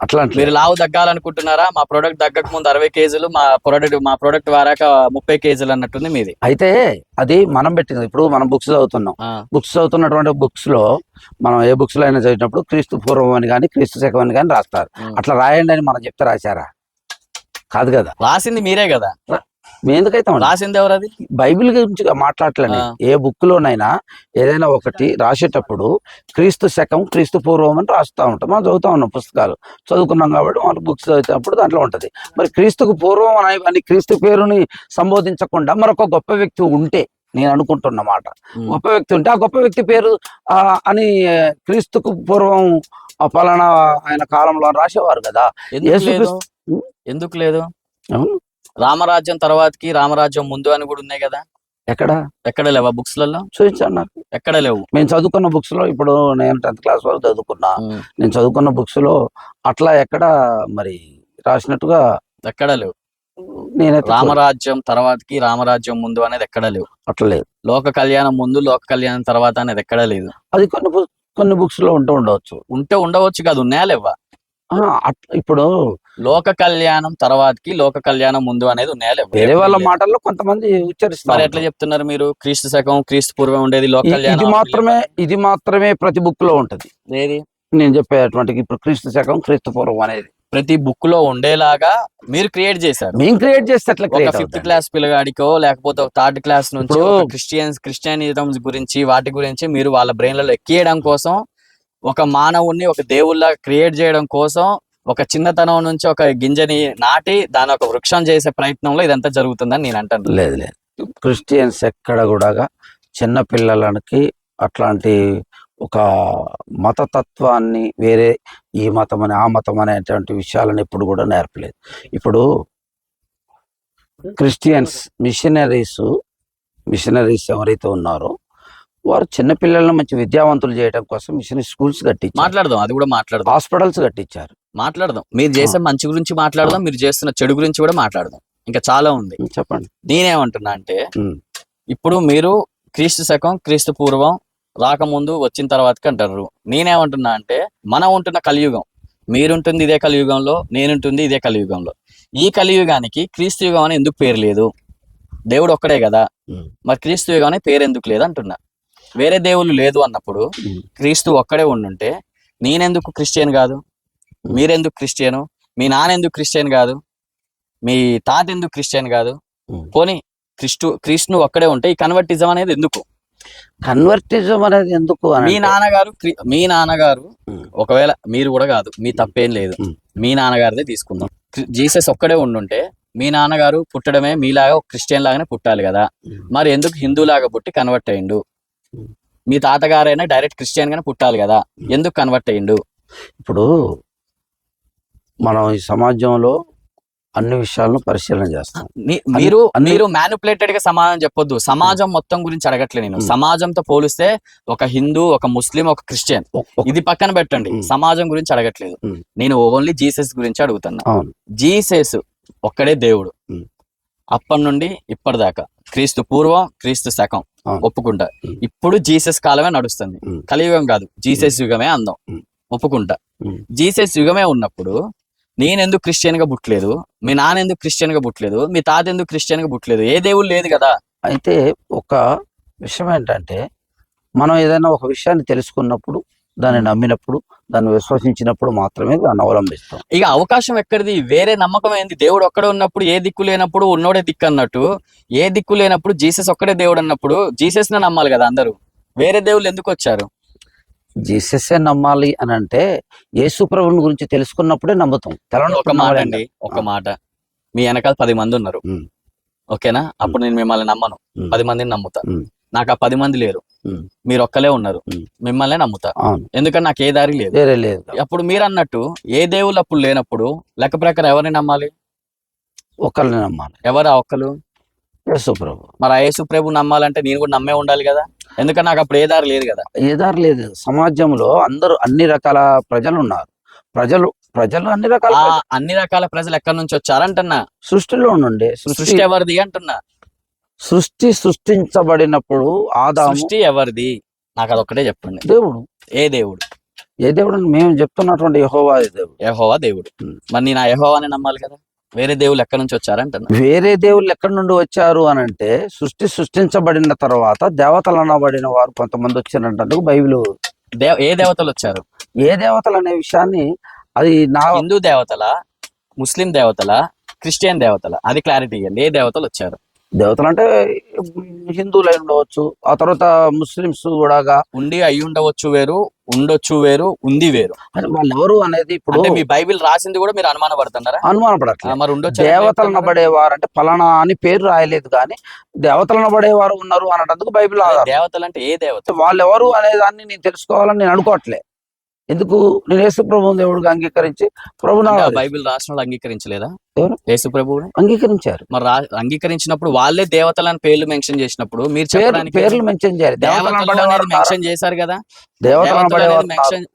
S2: అట్లా
S1: మీరు లావు తగ్గాలనుకుంటున్నారా? మా ప్రోడక్ట్ తగ్గక ముందు 60 కేజీలు, మా ప్రోడక్ట్ వాడాక 30 కేజీలు అన్నట్టుంది మీది.
S2: అయితే అది మనం పెట్టింది. ఇప్పుడు మనం బుక్స్ చదువుతున్నాం, బుక్స్ చదువుతున్నటువంటి బుక్స్ లో మనం ఏ బుక్స్ లో అయినా చదివినప్పుడు క్రీస్తు పూర్వం అని కానీ క్రీస్తు శకం అని కానీ రాస్తారు. అట్లా రాయండి అని మనం చెప్తే రాశారా? కాదు కదా,
S1: రాసింది మీరే కదా.
S2: ఎందుకైతే
S1: రాసింది ఎవరు? అది
S2: బైబిల్ గురించి మాట్లాడలేని ఏ బుక్ లోనైనా ఏదైనా ఒకటి రాసేటప్పుడు క్రీస్తు శకం క్రీస్తు పూర్వం అని రాస్తూ ఉంటాం. మనం చదువుతా ఉన్నాం, పుస్తకాలు చదువుకున్నాం కాబట్టి మనం బుక్స్ చదివేటప్పుడు దాంట్లో ఉంటది. మరి క్రీస్తుకు పూర్వం అని క్రీస్తు పేరుని సంబోధించకుండా మరొక గొప్ప వ్యక్తి ఉంటే, నేను అనుకుంటున్నమాట, గొప్ప వ్యక్తి ఉంటే ఆ గొప్ప వ్యక్తి పేరు అని క్రీస్తుకు పూర్వం పలానా ఆయన కాలంలో రాసేవారు కదా.
S1: ఎందుకు లేదు? రామరాజ్యం తర్వాతకి రామరాజ్యం ముందు అని కూడా ఉన్నాయి కదా. ఎక్కడ లేవా బుక్స్ లలో?
S2: చూపించండి నాకు.
S1: ఎక్కడ లేవు.
S2: మేము చదువుకున్న బుక్స్ లో, ఇప్పుడు నేను 10th క్లాస్ వరకు చదువుకున్నా, నేను చదువుకున్న బుక్స్ లో అట్లా ఎక్కడ మరి రాసినట్టుగా
S1: ఎక్కడ లేవు.
S2: నేనైతే
S1: రామరాజ్యం తర్వాతకి రామరాజ్యం ముందు అనేది ఎక్కడ లేవు.
S2: అట్లా లేదు.
S1: లోక కళ్యాణం ముందు లోక కళ్యాణం తర్వాత అనేది ఎక్కడ లేదు.
S2: అది కొన్ని బుక్స్ లో ఉండవచ్చు
S1: కాదు, ఉన్నాయా లేవా?
S2: ఇప్పుడు
S1: లోక కళ్యాణం తర్వాతకి లోక కళ్యాణం ముందు అనేది ఉన్నాయా లేవా?
S2: వేరే వాళ్ళ మాటల్లో కొంతమంది ఉచ్చరిస్తారు.
S1: ఎట్లా చెప్తున్నారు మీరు? క్రీస్తు శకం క్రీస్తు పూర్వం ఉండేది లోక కళ్యాణం,
S2: ఇది మాత్రమే ప్రతి బుక్ లో ఉంటది.
S1: ఏది
S2: నేను చెప్పేటువంటి ఇప్పుడు క్రీస్తు శకం క్రీస్తు పూర్వం అనేది
S1: ప్రతి బుక్ లో ఉండేలాగా మీరు క్రియేట్ చేశారు.
S2: మేము క్రియేట్ చేస్తే అట్లా
S1: 5th క్లాస్ పిల్లగాడికో లేకపోతే 3rd క్లాస్ నుంచి క్రిస్టియానిజం గురించి వాటి గురించి మీరు వాళ్ళ బ్రెయిన్లలో ఎక్కియడం కోసం, ఒక మానవుణ్ణి ఒక దేవుళ్ళ క్రియేట్ చేయడం కోసం, ఒక చిన్నతనం నుంచి ఒక గింజని నాటి దాని ఒక వృక్షం చేసే ప్రయత్నంలో ఇదంతా జరుగుతుందని నేను అంటాను.
S2: లేదు, క్రిస్టియన్స్ ఎక్కడ కూడా చిన్న పిల్లలకి అట్లాంటి ఒక మతతత్వాన్ని, వేరే ఈ మతం అని ఆ మతం అనేటువంటి విషయాలను ఎప్పుడు కూడా నేర్పలేదు. ఇప్పుడు క్రిస్టియన్స్ మిషనరీస్ ఎవరైతే ఉన్నారో వారు చిన్నపిల్లలను మంచి విద్యావంతులు చేయడం కోసం మిషనరీ స్కూల్స్ కట్టించారు.
S1: మాట్లాడదాం, అది కూడా మాట్లాడదాం.
S2: హాస్పిటల్స్ కట్టించారు.
S1: మాట్లాడదాం. మీరు చేసే మంచి గురించి మాట్లాడదాం, మీరు చేస్తున్న చెడు గురించి కూడా మాట్లాడదాం. ఇంకా చాలా ఉంది.
S2: చెప్పండి.
S1: నేనేమంటున్నా అంటే, ఇప్పుడు మీరు క్రీస్తు శకం క్రీస్తు పూర్వం రాకముందు వచ్చిన తర్వాతకి అంటారు. నేనేమంటున్నా అంటే, మనం ఉంటున్న కలియుగం, మీరుంటుంది ఇదే కలియుగంలో, నేనుంటుంది ఇదే కలియుగంలో. ఈ కలియుగానికి క్రీస్తు యుగం అని ఎందుకు పేరు లేదు? దేవుడు ఒక్కడే కదా, మరి క్రీస్తు యుగం అనే పేరు ఎందుకు లేదు అంటున్నా. వేరే దేవుళ్ళు లేదు అన్నప్పుడు క్రీస్తు ఒక్కడే ఉండుంటే నేనెందుకు క్రిస్టియన్ కాదు? మీరెందుకు క్రిస్టియను? మీ నాన్న ఎందుకు క్రిస్టియన్ కాదు? మీ తాత ఎందుకు క్రిస్టియన్ కాదు? పోనీ క్రీస్తు ఒక్కడే ఉంటే ఈ కన్వర్టిజం అనేది ఎందుకు?
S2: కన్వర్టిజం అనేది ఎందుకు అని
S1: మీ నాన్నగారు ఒకవేళ మీరు కూడా కాదు, మీ తప్పేం లేదు, మీ నాన్నగారిదే తీసుకుందాం. జీసస్ ఒక్కడే ఉండుంటే మీ నాన్నగారు పుట్టడమే మీలాగా ఒక క్రిస్టియన్ లాగానే పుట్టాలి కదా, మరి ఎందుకు హిందూలాగా పుట్టి కన్వర్ట్ అయ్యిండు? మీ తాతగారైనా డైరెక్ట్ క్రిస్టియన్ గానే పుట్టాలి కదా, ఎందుకు కన్వర్ట్ అయ్యిండు?
S2: ఇప్పుడు మనం ఈ సమాజంలో అన్ని విషయాలను పరిశీలన చేస్తాం.
S1: మీరు మ్యానిపులేటెడ్ గా సమాజం చెప్పొద్దు. సమాజం మొత్తం గురించి అడగట్లే నేను. సమాజంతో పోలిస్తే ఒక హిందూ, ఒక ముస్లిం, ఒక క్రిస్టియన్ ఇది పక్కన పెట్టండి, సమాజం గురించి అడగట్లేదు నేను. ఓన్లీ జీసస్ గురించి అడుగుతున్నా. జీసస్ ఒక్కడే దేవుడు అప్పటి నుండి ఇప్పటిదాకా. క్రీస్తు పూర్వం, క్రీస్తు శకం ఒప్పుకుంటా. ఇప్పుడు జీసస్ కాలమే నడుస్తుంది, కలియుగం కాదు, జీసస్ యుగమే అందం, ఒప్పుకుంటా. జీసస్ యుగమే ఉన్నప్పుడు నేనెందుకు క్రిస్టియన్ గా పుట్టలేదు? మీ నాన్న ఎందుకు క్రిస్టియన్ గా పుట్టలేదు? మీ తాత ఎందుకు క్రిస్టియన్ గా పుట్టలేదు? ఏ దేవుడు లేదు కదా.
S2: అయితే ఒక విషయం ఏంటంటే, మనం ఏదైనా ఒక విషయాన్ని తెలుసుకున్నప్పుడు, దాన్ని నమ్మినప్పుడు, దాన్ని విశ్వసించినప్పుడు మాత్రమే దాన్ని అవలంబిస్తాం.
S1: ఇక అవకాశం ఎక్కడిది? వేరే నమ్మకం ఏంది? దేవుడు ఒక్కడే ఉన్నప్పుడు ఏ దిక్కు లేనప్పుడు ఉన్నోడే దిక్కు అన్నట్టు, ఏ దిక్కు లేనప్పుడు జీసస్ ఒక్కడే దేవుడు అన్నప్పుడు జీసస్ నే నమ్మాలి కదా అందరూ. వేరే దేవుళ్ళు ఎందుకు వచ్చారు?
S2: జీసస్సే నమ్మాలి అని అంటే యేసు ప్రభుని గురించి తెలుసుకున్నప్పుడే నమ్ముతాం.
S1: ఒక మాట అండి, ఒక మాట. మీ వెనకాల 10 మంది ఉన్నారు, ఓకేనా? అప్పుడు నేను మిమ్మల్ని నమ్మను, 10 మందిని నమ్ముతా. నాకు ఆ 10 మంది లేరు, మీరు ఒక్కలే ఉన్నారు, మిమ్మల్ని నమ్ముతా. ఎందుకంటే నాకు ఏ దారి లేదు. అప్పుడు మీరు అన్నట్టు ఏ దేవుళ్ళు అప్పుడు లేనప్పుడు లెక్క ప్రకారం ఎవరిని నమ్మాలి?
S2: ఒకరిని నమ్మాలి.
S1: ఎవరు ఆ ఒక్కరు?
S2: యేసు ప్రభు.
S1: మరి ఆ యేసు ప్రభు నమ్మాలంటే నేను కూడా నమ్మే ఉండాలి కదా, ఎందుకంటే నాకు అప్పుడు ఏ దారి లేదు కదా.
S2: ఏ దారి లేదు. సమాజంలో అందరూ అన్ని రకాల ప్రజలు ఉన్నారు. ప్రజలు అన్ని రకాల
S1: ప్రజలు ఎక్కడి నుంచి వచ్చారంటున్నా?
S2: సృష్టిలో నుండి.
S1: సృష్టి ఎవరిది అంటున్నా?
S2: సృష్టించబడినప్పుడు
S1: సృష్టి ఎవరిది? నాకు అదొక్కటే చెప్పండి.
S2: దేవుడు.
S1: ఏ దేవుడు?
S2: ఏ దేవుడు? మేము చెప్తున్నటువంటి యెహోవా దేవుడు.
S1: యెహోవా దేవుడు. మరి నేను ఆ యెహోవాని నమ్మాలి కదా. వేరే దేవుళ్ళు ఎక్కడి నుంచి వచ్చారంటున్నా?
S2: వేరే దేవుళ్ళు ఎక్కడి నుండి వచ్చారు అని అంటే, సృష్టించబడిన తర్వాత దేవతలు అనబడిన వారు కొంతమంది వచ్చారంటే బైబిల్.
S1: ఏ దేవతలు వచ్చారు?
S2: ఏ దేవతలు అనే విషయాన్ని, అది నా
S1: హిందూ దేవతల, ముస్లిం దేవతల, క్రిస్టియన్ దేవతల, అది క్లారిటీ ఇవ్వండి. ఏ దేవతలు వచ్చారు?
S2: దేవతలు అంటే హిందువులు అయి ఉండవచ్చు, ఆ తర్వాత ముస్లింస్ కూడా
S1: ఉండి అయి ఉండవచ్చు వేరు, ఉండొచ్చు వేరు, ఉంది వేరు.
S2: వాళ్ళు ఎవరు అనేది ఇప్పుడు
S1: మీ బైబిల్ రాసింది కూడా మీరు అనుమానపడుతున్నారా?
S2: అనుమానపడట్లేదు.
S1: మరి ఉండొచ్చు.
S2: దేవతలను పడేవారు అంటే ఫలానా అని పేరు రాయలేదు, కానీ దేవతలను పడేవారు ఉన్నారు అనటందుకు బైబిల్.
S1: దేవతలు అంటే ఏ దేవత?
S2: వాళ్ళు ఎవరు అనే దాన్ని నేను తెలుసుకోవాలని నేను అనుకోవట్లే. ఎందుకు? నేను యేసు ప్రభు దేవుడిగా అంగీకరించి ప్రభునా.
S1: బైబిల్ రాసిన అంగీకరించలేదా? యేసు ప్రభువుని
S2: అంగీకరించారు.
S1: మరి అంగీకరించినప్పుడు వాళ్ళే దేవతలని పేర్లు మెన్షన్ చేసినప్పుడు మీరు చెప్పడానికి
S2: పేర్లు మెన్షన్ చేయాలి.
S1: దేవతలు మెన్షన్ చేశారు కదా,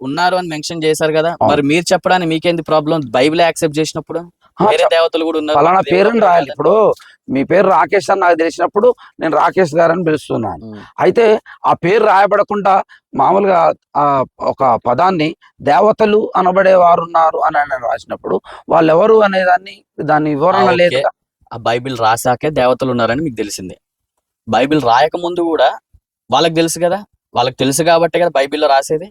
S1: ఉన్నారు అని మెన్షన్ చేశారు కదా. మరి మీరు చెప్పడానికి మీకేంది ప్రాబ్లం? బైబిల్ యాక్సెప్ట్ చేసినప్పుడు వేరే దేవతలు కూడా ఉన్నారు,
S2: ఫలానా పేరుని రాయాలి. ఇప్పుడు మీ పేరు రాకేష్ అని నాకు తెలిసినప్పుడు నేను రాకేష్ గారని పిలుస్తున్నాను. అయితే ఆ పేరు రాయబడకుండా మామూలుగా ఒక పదాన్ని దేవతలు అనబడే వారు ఉన్నారు అని రాసినప్పుడు వాళ్ళు ఎవరు అనే దాని వివరణ లేదు.
S1: ఆ బైబిల్ రాసాకే దేవతలు ఉన్నారని మీకు తెలిసిందే. బైబిల్ రాయక ముందు కూడా వాళ్ళకి తెలుసు కదా, వాళ్ళకి తెలుసు కాబట్టే కదా బైబిల్లో రాసేది.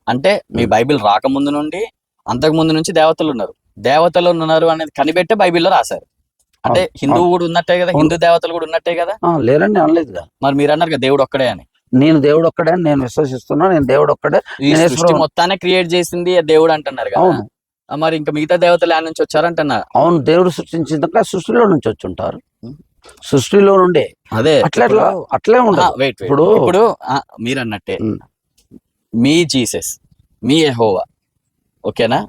S1: అంటే మీ బైబిల్ రాకముందు నుండి అంతకు ముందు నుంచి దేవతలు ఉన్నారు, దేవతలు ఉన్నారు అనేది కనిపెట్టే బైబిల్లో రాశారు. అంటే హిందువు కూడా ఉన్నట్టే కదా, హిందూ దేవతలు కూడా ఉన్నట్టే కదా.
S2: లేరండి, అనలేదు కదా.
S1: మరి మీరు అన్నారు కదా దేవుడు ఒక్కడే అని.
S2: నేను దేవుడు ఒక్కడే అని నేను విశ్వసిస్తున్నా. నేను దేవుడు ఒక్కడే.
S1: సృష్టి మొత్తాన్ని క్రియేట్ చేసింది దేవుడు అంటున్నారు కదా. మరి ఇంకా మిగతా దేవతలు ఆ నుంచి వచ్చారంటున్నారు.
S2: అవును, దేవుడు సృష్టించిన సృష్టిలో నుంచి వచ్చి ఉంటారు. సృష్టిలో నుండే అదే అట్లే ఉంటుంది.
S1: ఇప్పుడు మీరు అన్నట్టే మీ జీసస్, మీ యెహోవా, ఓకేనా,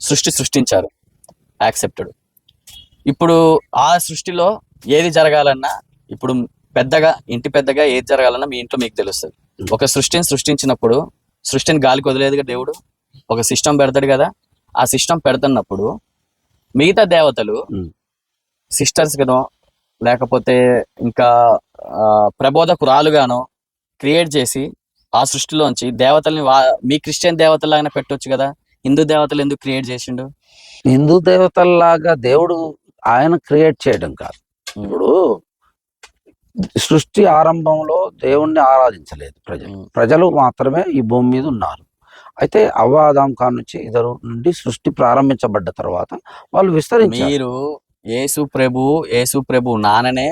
S1: సృష్టించారు, యాక్సెప్టెడ్. ఇప్పుడు ఆ సృష్టిలో ఏది జరగాలన్నా, ఇప్పుడు ఇంటి పెద్దగా ఏది జరగాలన్నా మీ ఇంట్లో మీకు తెలుస్తుంది. ఒక సృష్టించినప్పుడు సృష్టిని గాలికి వదిలేదు దేవుడు, ఒక సిస్టమ్ పెడతాడు కదా. ఆ సిస్టమ్ పెడుతున్నప్పుడు మిగతా దేవతలు సిస్టర్స్ గానో లేకపోతే ఇంకా ప్రబోధకురాలుగానో క్రియేట్ చేసి ఆ సృష్టిలోంచి దేవతల్ని మీ క్రిస్టియన్ దేవతలాగానే పెట్టొచ్చు కదా. హిందూ దేవతలు ఎందుకు క్రియేట్ చేసిండు?
S2: హిందూ దేవతల్లాగా దేవుడు ఆయన క్రియేట్ చేయడం కాదు. ఇప్పుడు సృష్టి ఆరంభంలో దేవుణ్ణి ఆరాధించలేదు ప్రజలు మాత్రమే ఈ భూమి మీద ఉన్నారు. అయితే అవ్వ ఆదాం కాడ నుంచి ఇద్దరు నుండి సృష్టి ప్రారంభించబడ్డ తర్వాత వాళ్ళు విస్తరించారు.
S1: మీరు యేసు ప్రభు నాన్ననే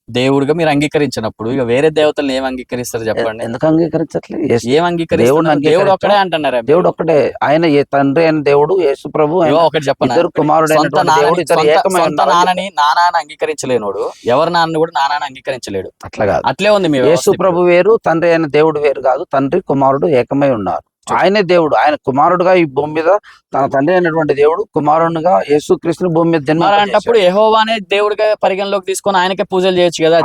S1: దేవుడిగా మీరు అంగీకరించినప్పుడు ఇక వేరే దేవతలను ఏం అంగీకరిస్తారు చెప్పండి?
S2: ఎందుకు అంగీకరించట్లేదు?
S1: ఏం అంగీకరిస్తారు? దేవుడు ఒక్కడే అంటున్నారా?
S2: దేవుడు ఒక్కడే. ఆయన ఏ తండ్రి అయిన దేవుడు, యేసు ప్రభు
S1: ఒకటి చెప్పండి,
S2: ఇద్దరు కుమారుడు
S1: నాన్నని నాన్న అంగీకరించలేనోడు ఎవరి నాన్న కూడా నాన్న అంగీకరించలేడు.
S2: అట్లా కాదు,
S1: అట్లే ఉంది. మీ
S2: యేసు ప్రభు వేరు, తండ్రి అయిన దేవుడు వేరు కాదు. తండ్రి కుమారుడు ఏకమై ఉన్నారు. ఆయనే దేవుడు. ఆయన కుమారుడుగా ఈ భూమి మీద తన తండ్రి అయినటువంటి దేవుడు కుమారుడుగా యేసుక్రీస్తుని భూమి మీద
S1: జన్మించినప్పుడు యెహోవానే దేవుడిగా పరిగణలోకి తీసుకొని ఆయనకే పూజలు చేయొచ్చు కదా.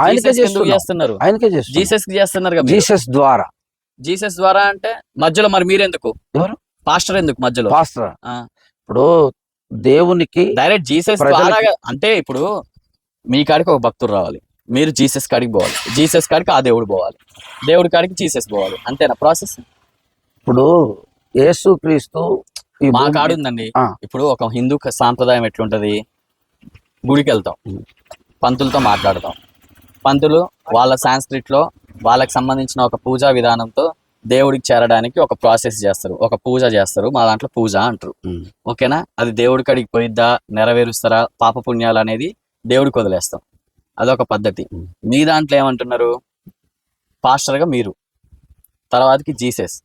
S1: చేస్తున్నారు, ఆయనకే జీసస్ కి చేస్తున్నారు కదా. జీసస్ ద్వారా అంటే మధ్యలో మరి మీరెందుకు? ఎవరు పాస్టర్? ఎందుకు మధ్యలో
S2: పాస్టర్? ఇప్పుడు దేవునికి
S1: డైరెక్ట్ జీసస్ ద్వారా అంటే ఇప్పుడు మీ కాడికి ఒక భక్తుడు రావాలి, మీరు జీసస్ కాడికి పోవాలి, జీసస్ కాడికి ఆ దేవుడు పోవాలి, దేవుడి కాడికి జీసస్ పోవాలి, అంతేనా ప్రాసెస్?
S2: ఇప్పుడు యేసుక్రీస్తు
S1: మా కాడు ఉందండి. ఇప్పుడు ఒక హిందూ సాంప్రదాయం ఎట్లుంటది, గుడికి వెళ్తాం, పంతులతో మాట్లాడతాం, పంతులు వాళ్ళ సాంస్క్రిట్ లో వాళ్ళకి సంబంధించిన ఒక పూజా విధానంతో దేవుడికి చేరడానికి ఒక ప్రాసెస్ చేస్తారు, ఒక పూజ చేస్తారు. మా దాంట్లో పూజ అంటారు, ఓకేనా? అది దేవుడి కాడికి పోయిద్దా, నెరవేరుస్తారా, పాప పుణ్యాలు అనేది దేవుడికి వదిలేస్తాం, అదొక పద్ధతి. మీ దాంట్లో ఏమంటున్నారు? పాస్టర్గా మీరు, తర్వాతకి జీసస్,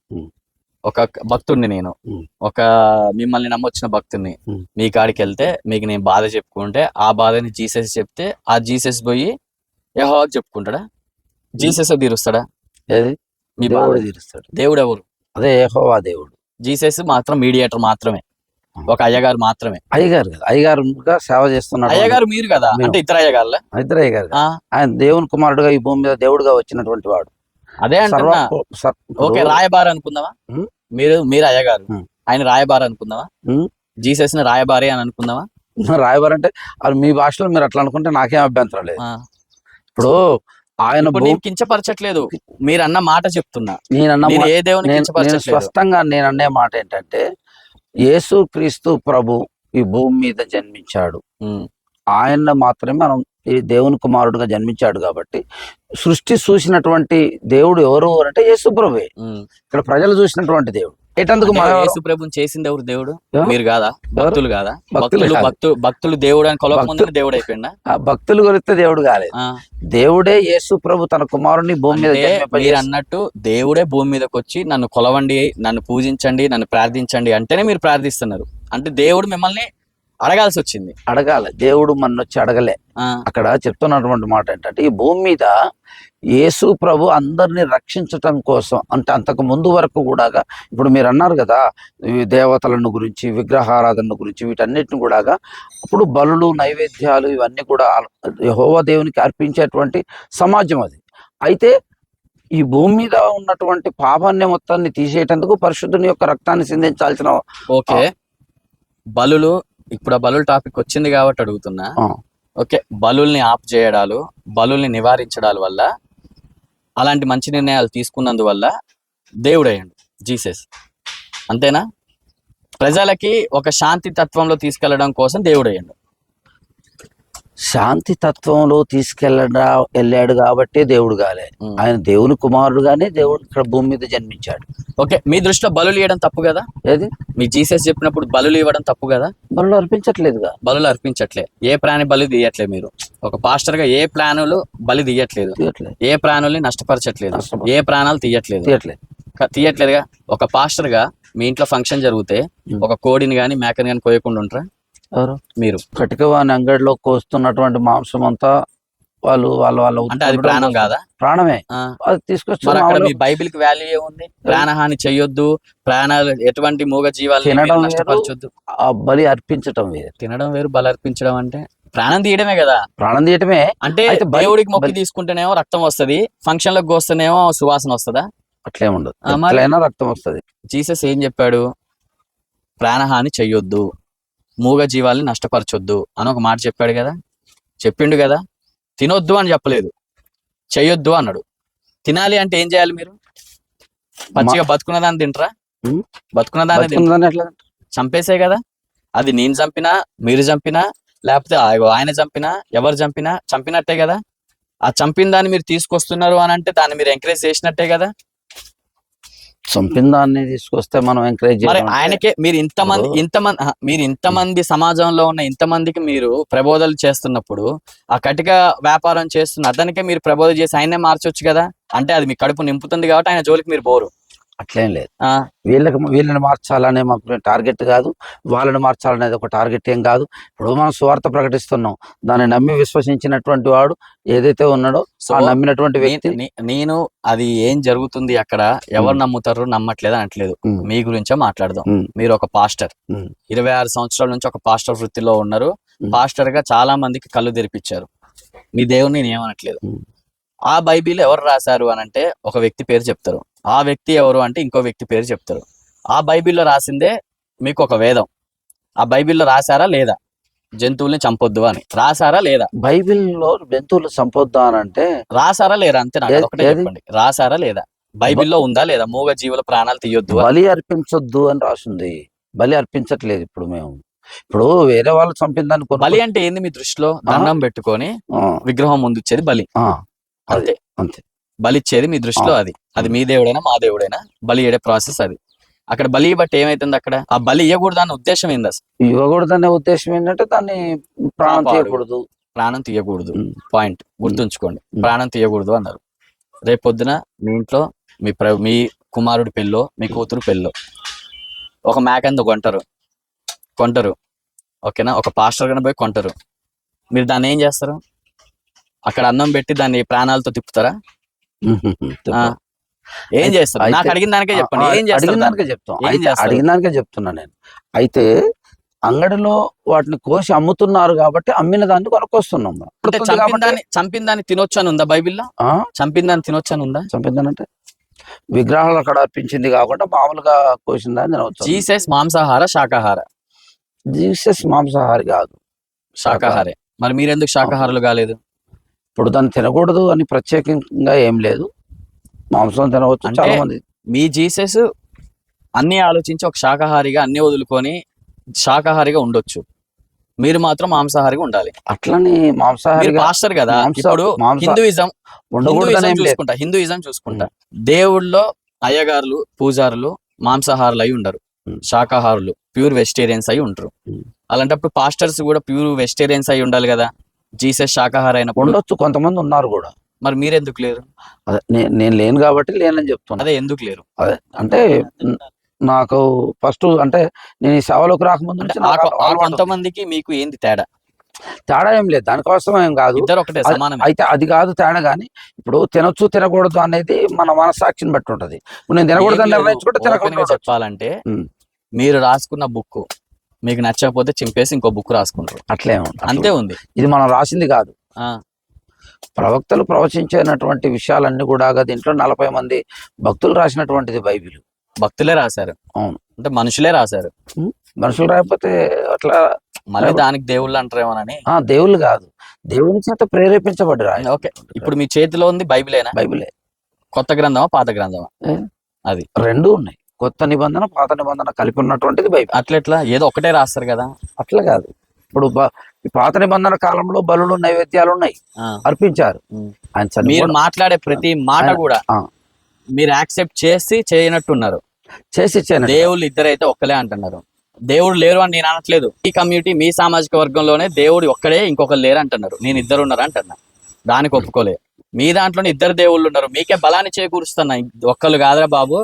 S1: ఒక భక్తుడిని నేను, ఒక మిమ్మల్ని నమ్మొచ్చిన భక్తుడిని, మీ కాడికి వెళ్తే మీకు నేను బాధ చెప్పుకుంటే ఆ బాధని జీసస్ చెప్తే ఆ జీసస్ పోయి యెహోవాకి చెప్పుకుంటాడా? జీసస్ తీరుస్తాడా? మీ బాధ తీరుస్తాడు. దేవుడు ఎవరు?
S2: అదే యెహోవా దేవుడు.
S1: జీసస్ మాత్రం మీడియేటర్ మాత్రమే, ఒక అయ్యగారు మాత్రమే.
S2: అయ్యగారుగా సేవ చేస్తున్నాడు.
S1: అయ్యగారు మీరు కదా, అంటే ఇద్దరు
S2: అయ్యగారు. ఆయన దేవుని కుమారుడుగా ఈ భూమి మీద దేవుడుగా వచ్చినటువంటి వాడు.
S1: అదే అంటున్నా. ఓకే, రాయబారి అనుకుందామా? మీరు అయ్యగారు, ఆయన రాయబారి అనుకుందామా? జీసస్ ని రాయబారి అని అనుకుందామా?
S2: రాయబారి అంటే అది మీ భాషలో మీరు అట్లా అనుకుంటే నాకేం అభ్యంతరం లేదు. ఇప్పుడు ఆయన
S1: కించపరచట్లేదు, మీరు అన్న మాట చెప్తున్నా.
S2: ఏ దేవుని స్పష్టంగా నేను అనే మాట ఏంటంటే యేసుక్రీస్తు ప్రభు ఈ భూమి మీద జన్మించాడు, ఆయన మాత్రమే మనం ఈ దేవుని కుమారుడుగా జన్మించాడు. కాబట్టి సృష్టి చూసినటువంటి దేవుడు ఎవరు అంటే యేసు ప్రభువే. ఇక్కడ ప్రజలు చూసినటువంటి దేవుడు
S1: యేసు ప్రభుని చేసింది ఎవరు? దేవుడు మీరు కాదా? భక్తులు కాదా? భక్తులు దేవుడు అని కొలవక దేవుడు అయిపోయిందా?
S2: భక్తులు కొలిస్తే దేవుడు కాలేదు, దేవుడే యేసు ప్రభు తన కుమారుని భూమి మీద.
S1: మీరు అన్నట్టు దేవుడే భూమి మీదకి వచ్చి నన్ను కొలవండి, నన్ను పూజించండి, నన్ను ప్రార్థించండి అంటేనే మీరు ప్రార్థిస్తున్నారు. అంటే దేవుడు మిమ్మల్ని అడగాల్సి వచ్చింది.
S2: అడగాలి, దేవుడు మన వచ్చి అడగలే. అక్కడ చెప్తున్నటువంటి మాట ఏంటంటే ఈ భూమి మీద యేసు ప్రభు అందరినీ రక్షించటం కోసం, అంటే అంతకు ముందు వరకు కూడా ఇప్పుడు మీరు అన్నారు కదా ఈ దేవతలను గురించి, విగ్రహారాధన గురించి, వీటన్నిటిని కూడా అప్పుడు బలులు, నైవేద్యాలు ఇవన్నీ కూడా యెహోవా దేవునికి అర్పించేటువంటి సమాజం అది. అయితే ఈ భూమి మీద ఉన్నటువంటి పాపాన్ని మొత్తాన్ని తీసేటందుకు పరిశుద్ధుని యొక్క రక్తాన్ని సిందించాల్సిన.
S1: ఓకే, బలులు, ఇప్పుడు ఆ బలుల టాపిక్ వచ్చింది కాబట్టి అడుగుతున్నా. ఓకే, బలుల్ని ఆప్ చేయడాలు, బలుల్ని నివారించడాల వల్ల, అలాంటి మంచి నిర్ణయాలు తీసుకున్నందువల్ల దేవుడు అయ్యాడు జీసస్, అంతేనా? ప్రజలకి ఒక శాంతి తత్వంలో తీసుకెళ్లడం కోసం దేవుడు అయ్యాడు.
S2: శాంతి తత్వంలో వెళ్ళాడు కాబట్టి దేవుడు కాలే, ఆయన దేవుని కుమారుడుగానే దేవుడు ఇక్కడ భూమి మీద జన్మించాడు.
S1: ఓకే, మీ దృష్టిలో బలులు ఇవ్వడం తప్పు కదా?
S2: ఏది
S1: మీ జీసస్ చెప్పినప్పుడు బలులు ఇవ్వడం తప్పు కదా?
S2: బలులు అర్పించట్లేదుగా.
S1: బలులు అర్పించట్లే, ఏ ప్రాణి బలి తీయట్లేదు. మీరు ఒక పాస్టర్ గా ఏ ప్రాణులు బలి తీయట్లేదు, ఏ ప్రాణుల్ని నష్టపరచట్లేదు, ఏ ప్రాణాలు తీయట్లేదుగా. ఒక పాస్టర్ గా మీ ఇంట్లో ఫంక్షన్ జరిగితే ఒక కోడిని గాని మేకని గాని కోయకుండా ఉంటారా? మీరు
S2: కటికవాని అంగడిలో కోస్తున్నటువంటి మాంసం అంతా వాళ్ళు
S1: అంటే అది ప్రాణం కాదా?
S2: ప్రాణమే. అది తీసుకొచ్చి
S1: మీ బైబిల్ కి వాల్యూ ఏముంది? ప్రాణహాని చెయ్యొద్దు, ప్రాణాలు ఎటువంటి మూగ జీవాలు నష్టపరచొద్దు,
S2: బలి అర్పించడం వేరు.
S1: తినడం వేరు, బలి అర్పించడం అంటే ప్రాణం తీయడమే కదా.
S2: ప్రాణం తీయడమే
S1: అంటే దేవుడికి మొక్కి తీసుకుంటేనేమో రక్తం వస్తది, ఫంక్షన్ లకు వస్తేనేమో సువాసన వస్తుందా?
S2: అట్లే ఉండదు, రక్తం వస్తుంది.
S1: జీసస్ ఏం చెప్పాడు? ప్రాణహాని చెయ్యొద్దు, మూగ జీవాల్ని నష్టపరచొద్దు అని ఒక మాట చెప్పాడు కదా, చెప్పిండు కదా. తినొద్దు అని చెప్పలేదు, చెయ్యొద్దు అన్నాడు. తినాలి అంటే ఏం చేయాలి? మీరు పచ్చిగా బతుకున్నదాన్ని తింటారా? బతుకున్నదాన్ని చంపేసే కదా. అది నేను చంపినా, మీరు చంపినా, లేకపోతే ఆయన చంపినా, ఎవరు చంపినా చంపినట్టే కదా. ఆ చంపిన దాన్ని మీరు తీసుకొస్తున్నారు అని అంటే దాన్ని మీరు ఎంకరేజ్ చేసినట్టే కదా.
S2: చంపిన దాన్ని తీసుకొస్తే మనం ఎంకరేజ్
S1: మరి
S2: చేయడం
S1: ఆయనకే మీరు మీరు ఇంతమంది సమాజంలో ఉన్న ఇంతమందికి మీరు ప్రబోధనలు చేస్తున్నప్పుడు ఆ కటిక వ్యాపారం చేస్తున్న అతనికే మీరు ప్రబోధన చేసి ఆయన్నే మార్చొచ్చు కదా. అంటే అది మీ కడుపు నింపుతుంది కాబట్టి ఆయన జోలికి మీరు పోరు.
S2: అట్లేం లేదు.
S1: ఆ
S2: వీళ్ళని మార్చాలనే మాకు టార్గెట్ కాదు, వాళ్ళని మార్చాలనేది ఒక టార్గెట్ ఏం కాదు. ఇప్పుడు మనం సువార్త ప్రకటిస్తున్నాం, దాన్ని నమ్మి విశ్వసించినటువంటి వాడు ఏదైతే ఉన్నాడో ఆ నమ్మినటువంటి వ్యక్తి.
S1: నేను అది ఏం జరుగుతుంది అక్కడ, ఎవరు నమ్ముతారు నమ్మట్లేదు అనట్లేదు, మీ గురించే మాట్లాడదాం. మీరు ఒక పాస్టర్, 26 సంవత్సరాల నుంచి ఒక పాస్టర్ వృత్తిలో ఉన్నారు. పాస్టర్ గా చాలా మందికి కళ్ళు తెరిపించారు. మీ దేవుని నేను ఏమనట్లేదు. ఆ బైబిల్ ఎవరు రాశారు అని అంటే ఒక వ్యక్తి పేరు చెప్తారు, ఆ వ్యక్తి ఎవరు అంటే ఇంకో వ్యక్తి పేరు చెప్తారు. ఆ బైబిల్లో రాసిందే మీకు ఒక వేదం. ఆ బైబిల్లో రాశారా లేదా జంతువుల్ని చంపొద్దు అని, రాశారా లేదా?
S2: బైబిల్లో జంతువులు చంపొద్దు అని అంటే
S1: రాశారా లేదా? అంతే, నాకు ఒకటే చెప్పండి, రాశారా లేదా? బైబిల్లో ఉందా లేదా మూగ జీవుల ప్రాణాలు తీయొద్దు,
S2: బలి అర్పించొద్దు అని రాసింది. బలి అర్పించట్లేదు ఇప్పుడు మేము. ఇప్పుడు వేరే వాళ్ళు చంపిన దాన్ని
S1: బలి అంటే ఏంది మీ దృష్టిలో? దండం పెట్టుకొని విగ్రహం ముందు ఇచ్చేది బలి, అంతే.
S2: అంతే
S1: బలి ఇచ్చేది మీ దృష్టిలో అది మీ దేవుడైనా మా దేవుడైనా బలి ఇయ్యే ప్రాసెస్ అది. అక్కడ బలి బట్టి ఏమైతుంది, అక్కడ ఆ బలి ఇవ్వకూడదు అన్న ఉద్దేశం ఏంది అసలు?
S2: ఇవ్వకూడదు అనే ఉద్దేశం ఏంటంటే దాన్ని ప్రాణం తీయకూడదు.
S1: పాయింట్ గుర్తుంచుకోండి, ప్రాణం తీయకూడదు అన్నారు. రేపొద్దున మీ ఇంట్లో మీ కుమారుడి పెళ్ళో మీ కూతురు పెళ్ళో ఒక మేకందు కొంటారు, ఓకేనా? ఒక పాస్టర్ గానే పోయి కొంటారు. మీరు దాన్ని ఏం చేస్తారు? అక్కడ అన్నం పెట్టి దాన్ని ప్రాణాలతో తిప్పుతారా? ఏం చేస్తారు? నాకు అడిగిన దానికే చెప్పండి. ఏం చేస్తారు?
S2: అడిగిన దానికే చెప్తున్నా నేను. అయితే అంగడిలో వాటిని కోసి అమ్ముతున్నారు కాబట్టి అమ్మిన దాన్ని కొనుక్కొస్తున్నాం.
S1: చంపిన దాన్ని తినొచ్చు అని ఉందా బైబిల్లో? చంపిన దాన్ని తినొచ్చు అని ఉందా?
S2: చంపిందానంటే విగ్రహాలు అక్కడ అర్పించింది కాకుండా మామూలుగా కోసిన దాన్ని తినవచ్చు.
S1: జీసస్ మాంసాహార శాకాహార?
S2: జీసస్ మాంసాహారి కాదు,
S1: శాకాహారే. మరి మీరెందుకు శాకాహారులు కాలేదు?
S2: ఇప్పుడు దాన్ని తినకూడదు అని ప్రత్యేకంగా ఏం లేదు, మాంసం తినవచ్చు చాలా మంది.
S1: మీ జీసస్ అన్ని ఆలోచించి ఒక శాకాహారిగా అన్ని వదులుకొని శాకాహారిగా ఉండొచ్చు, మీరు మాత్రం మాంసాహారిగా ఉండాలి.
S2: అట్లని మాంసాహారి
S1: పాస్టర్ కదా. ఇప్పుడు హిందూయిజం చూసుకుంటా దేవుళ్ళలో అయ్యగారులు పూజారులు మాంసాహారులు అయి ఉండరు, శాకాహారులు ప్యూర్ వెజిటేరియన్స్ అయి ఉంటారు. అలాంటప్పుడు పాస్టర్స్ కూడా ప్యూర్ వెజిటేరియన్స్ అయి ఉండాలి కదా. జీసస్ శాకాహారి అయినప్పుడు
S2: ఉండొచ్చు, కొంతమంది ఉన్నారు కూడా.
S1: మరి మీరెందుకు లేరు?
S2: అదే నేను లేను కాబట్టి లేనని చెప్తున్నా.
S1: అదే ఎందుకు లేరు?
S2: అదే అంటే నాకు ఫస్ట్ అంటే నేను ఈ సేవలోకి రాకముందు
S1: కొంతమందికి మీకు ఏంది తేడా?
S2: తేడా ఏం లేదు, దానికోసం ఏం కాదు,
S1: ఇద్దరు ఒకటే సమానం.
S2: అయితే అది కాదు తేడా. కానీ ఇప్పుడు తినొచ్చు తినకూడదు అనేది మన మనస్సాక్షిని బట్టి ఉంటది. ఇప్పుడు నేను తినకూడదు నిర్ణయించుకుంటే తినకూడదు.
S1: చెప్పాలంటే మీరు రాసుకున్న బుక్ మీకు నచ్చకపోతే చింపేసి ఇంకో బుక్ రాసుకుంటారు, అట్లే అంతే ఉంది. ఇది మనం రాసింది కాదు. ప్రవక్తలు ప్రవచించినటువంటి విషయాలన్నీ కూడా దీంట్లో 40 మంది భక్తులు రాసినటువంటిది బైబిల్. భక్తులే రాశారు, అవును. అంటే మనుషులే రాశారు. మనుషులు రాకపోతే అట్లా మళ్ళీ దానికి దేవుళ్ళు అంటారేమోనని. దేవుళ్ళు కాదు, దేవుని చేత ప్రేరేపించబడి రాయి. ఓకే, ఇప్పుడు మీ చేతిలో ఉంది బైబిలేనా? బైబిలే. కొత్త గ్రంథమా పాత గ్రంథమా? అది రెండు ఉన్నాయి, కొత్త నిబంధన పాత నిబంధన కలిపి ఉన్నటువంటిది బైబిల్. అట్లా ఏదో ఒకటే రాస్తారు కదా, అట్లా కాదు. ఇప్పుడు పాత నిబంధన కాలంలో బలులు నైవేద్యాలు ఉన్నాయి, అర్పించారు. మీరు మాట్లాడే ప్రతి మాట కూడా మీరు యాక్సెప్ట్ చేసి చేయనట్టున్నారు. చేసి దేవుళ్ళు ఇద్దరైతే ఒక్కలే అంటున్నారు. దేవుడు లేరు అని నేను అనట్లేదు. ఈ కమ్యూనిటీ మీ సామాజిక వర్గంలోనే దేవుడు ఒక్కడే, ఇంకొకరు లేరు అంటున్నారు. నేను ఇద్దరు ఉన్నారు అంటున్నా, దానికి ఒప్పుకోలే. మీ దాంట్లోనే ఇద్దరు దేవుళ్ళు ఉన్నారు, మీకే బలాన్ని చేకూరుస్తున్నా. ఒక్కళ్ళు కాదురా బాబు,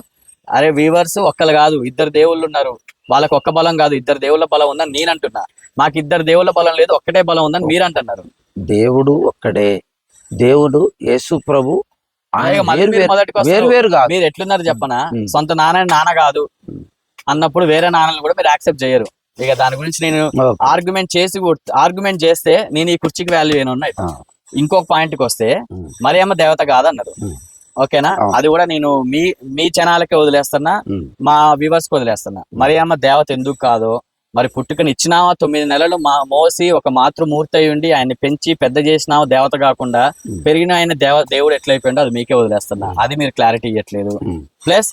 S1: అరే వీవర్స్, ఒక్కళ్ళు కాదు ఇద్దరు దేవుళ్ళు ఉన్నారు. వాళ్ళకి ఒక్క బలం కాదు, ఇద్దరు దేవుళ్ళ బలం ఉందని నేను అంటున్నా. మాకు ఇద్దరు దేవుళ్ళ బలం లేదు, ఒక్కటే బలం ఉందని మీరు అంటున్నారు. దేవుడు ఒక్కడే, దేవుడు యేసు ప్రభు. మీరు ఎట్లున్నారు చెప్పనా, సొంత నాన్న కాదు అన్నప్పుడు వేరే నాన్నలు కూడా మీరు యాక్సెప్ట్ చేయరు. ఇక దాని గురించి నేను ఆర్గ్యుమెంట్ చేస్తే నేను ఈ కుర్చీకి వాల్యూ ఏమన్నా. ఇంకొక పాయింట్కి వస్తే మరియమ్మ దేవత కాదన్నారు, ఓకేనా? అది కూడా నేను మీ జనాలకే వదిలేస్తున్నా, మా వ్యూవర్స్ కి వదిలేస్తున్నా. మరియమ్మ దేవత ఎందుకు కాదో, మరి పుట్టుకని ఇచ్చినావా 9 నెలలు మోసి ఒక మాతృమూర్తి అయి ఉండి ఆయన్ని పెంచి పెద్ద చేసినావా దేవత కాకుండా, పెరిగిన ఆయన దేవుడు ఎట్లయిపోయిండో అది మీకే వదిలేస్తున్నా. అది మీరు క్లారిటీ ఇవ్వట్లేదు. ప్లస్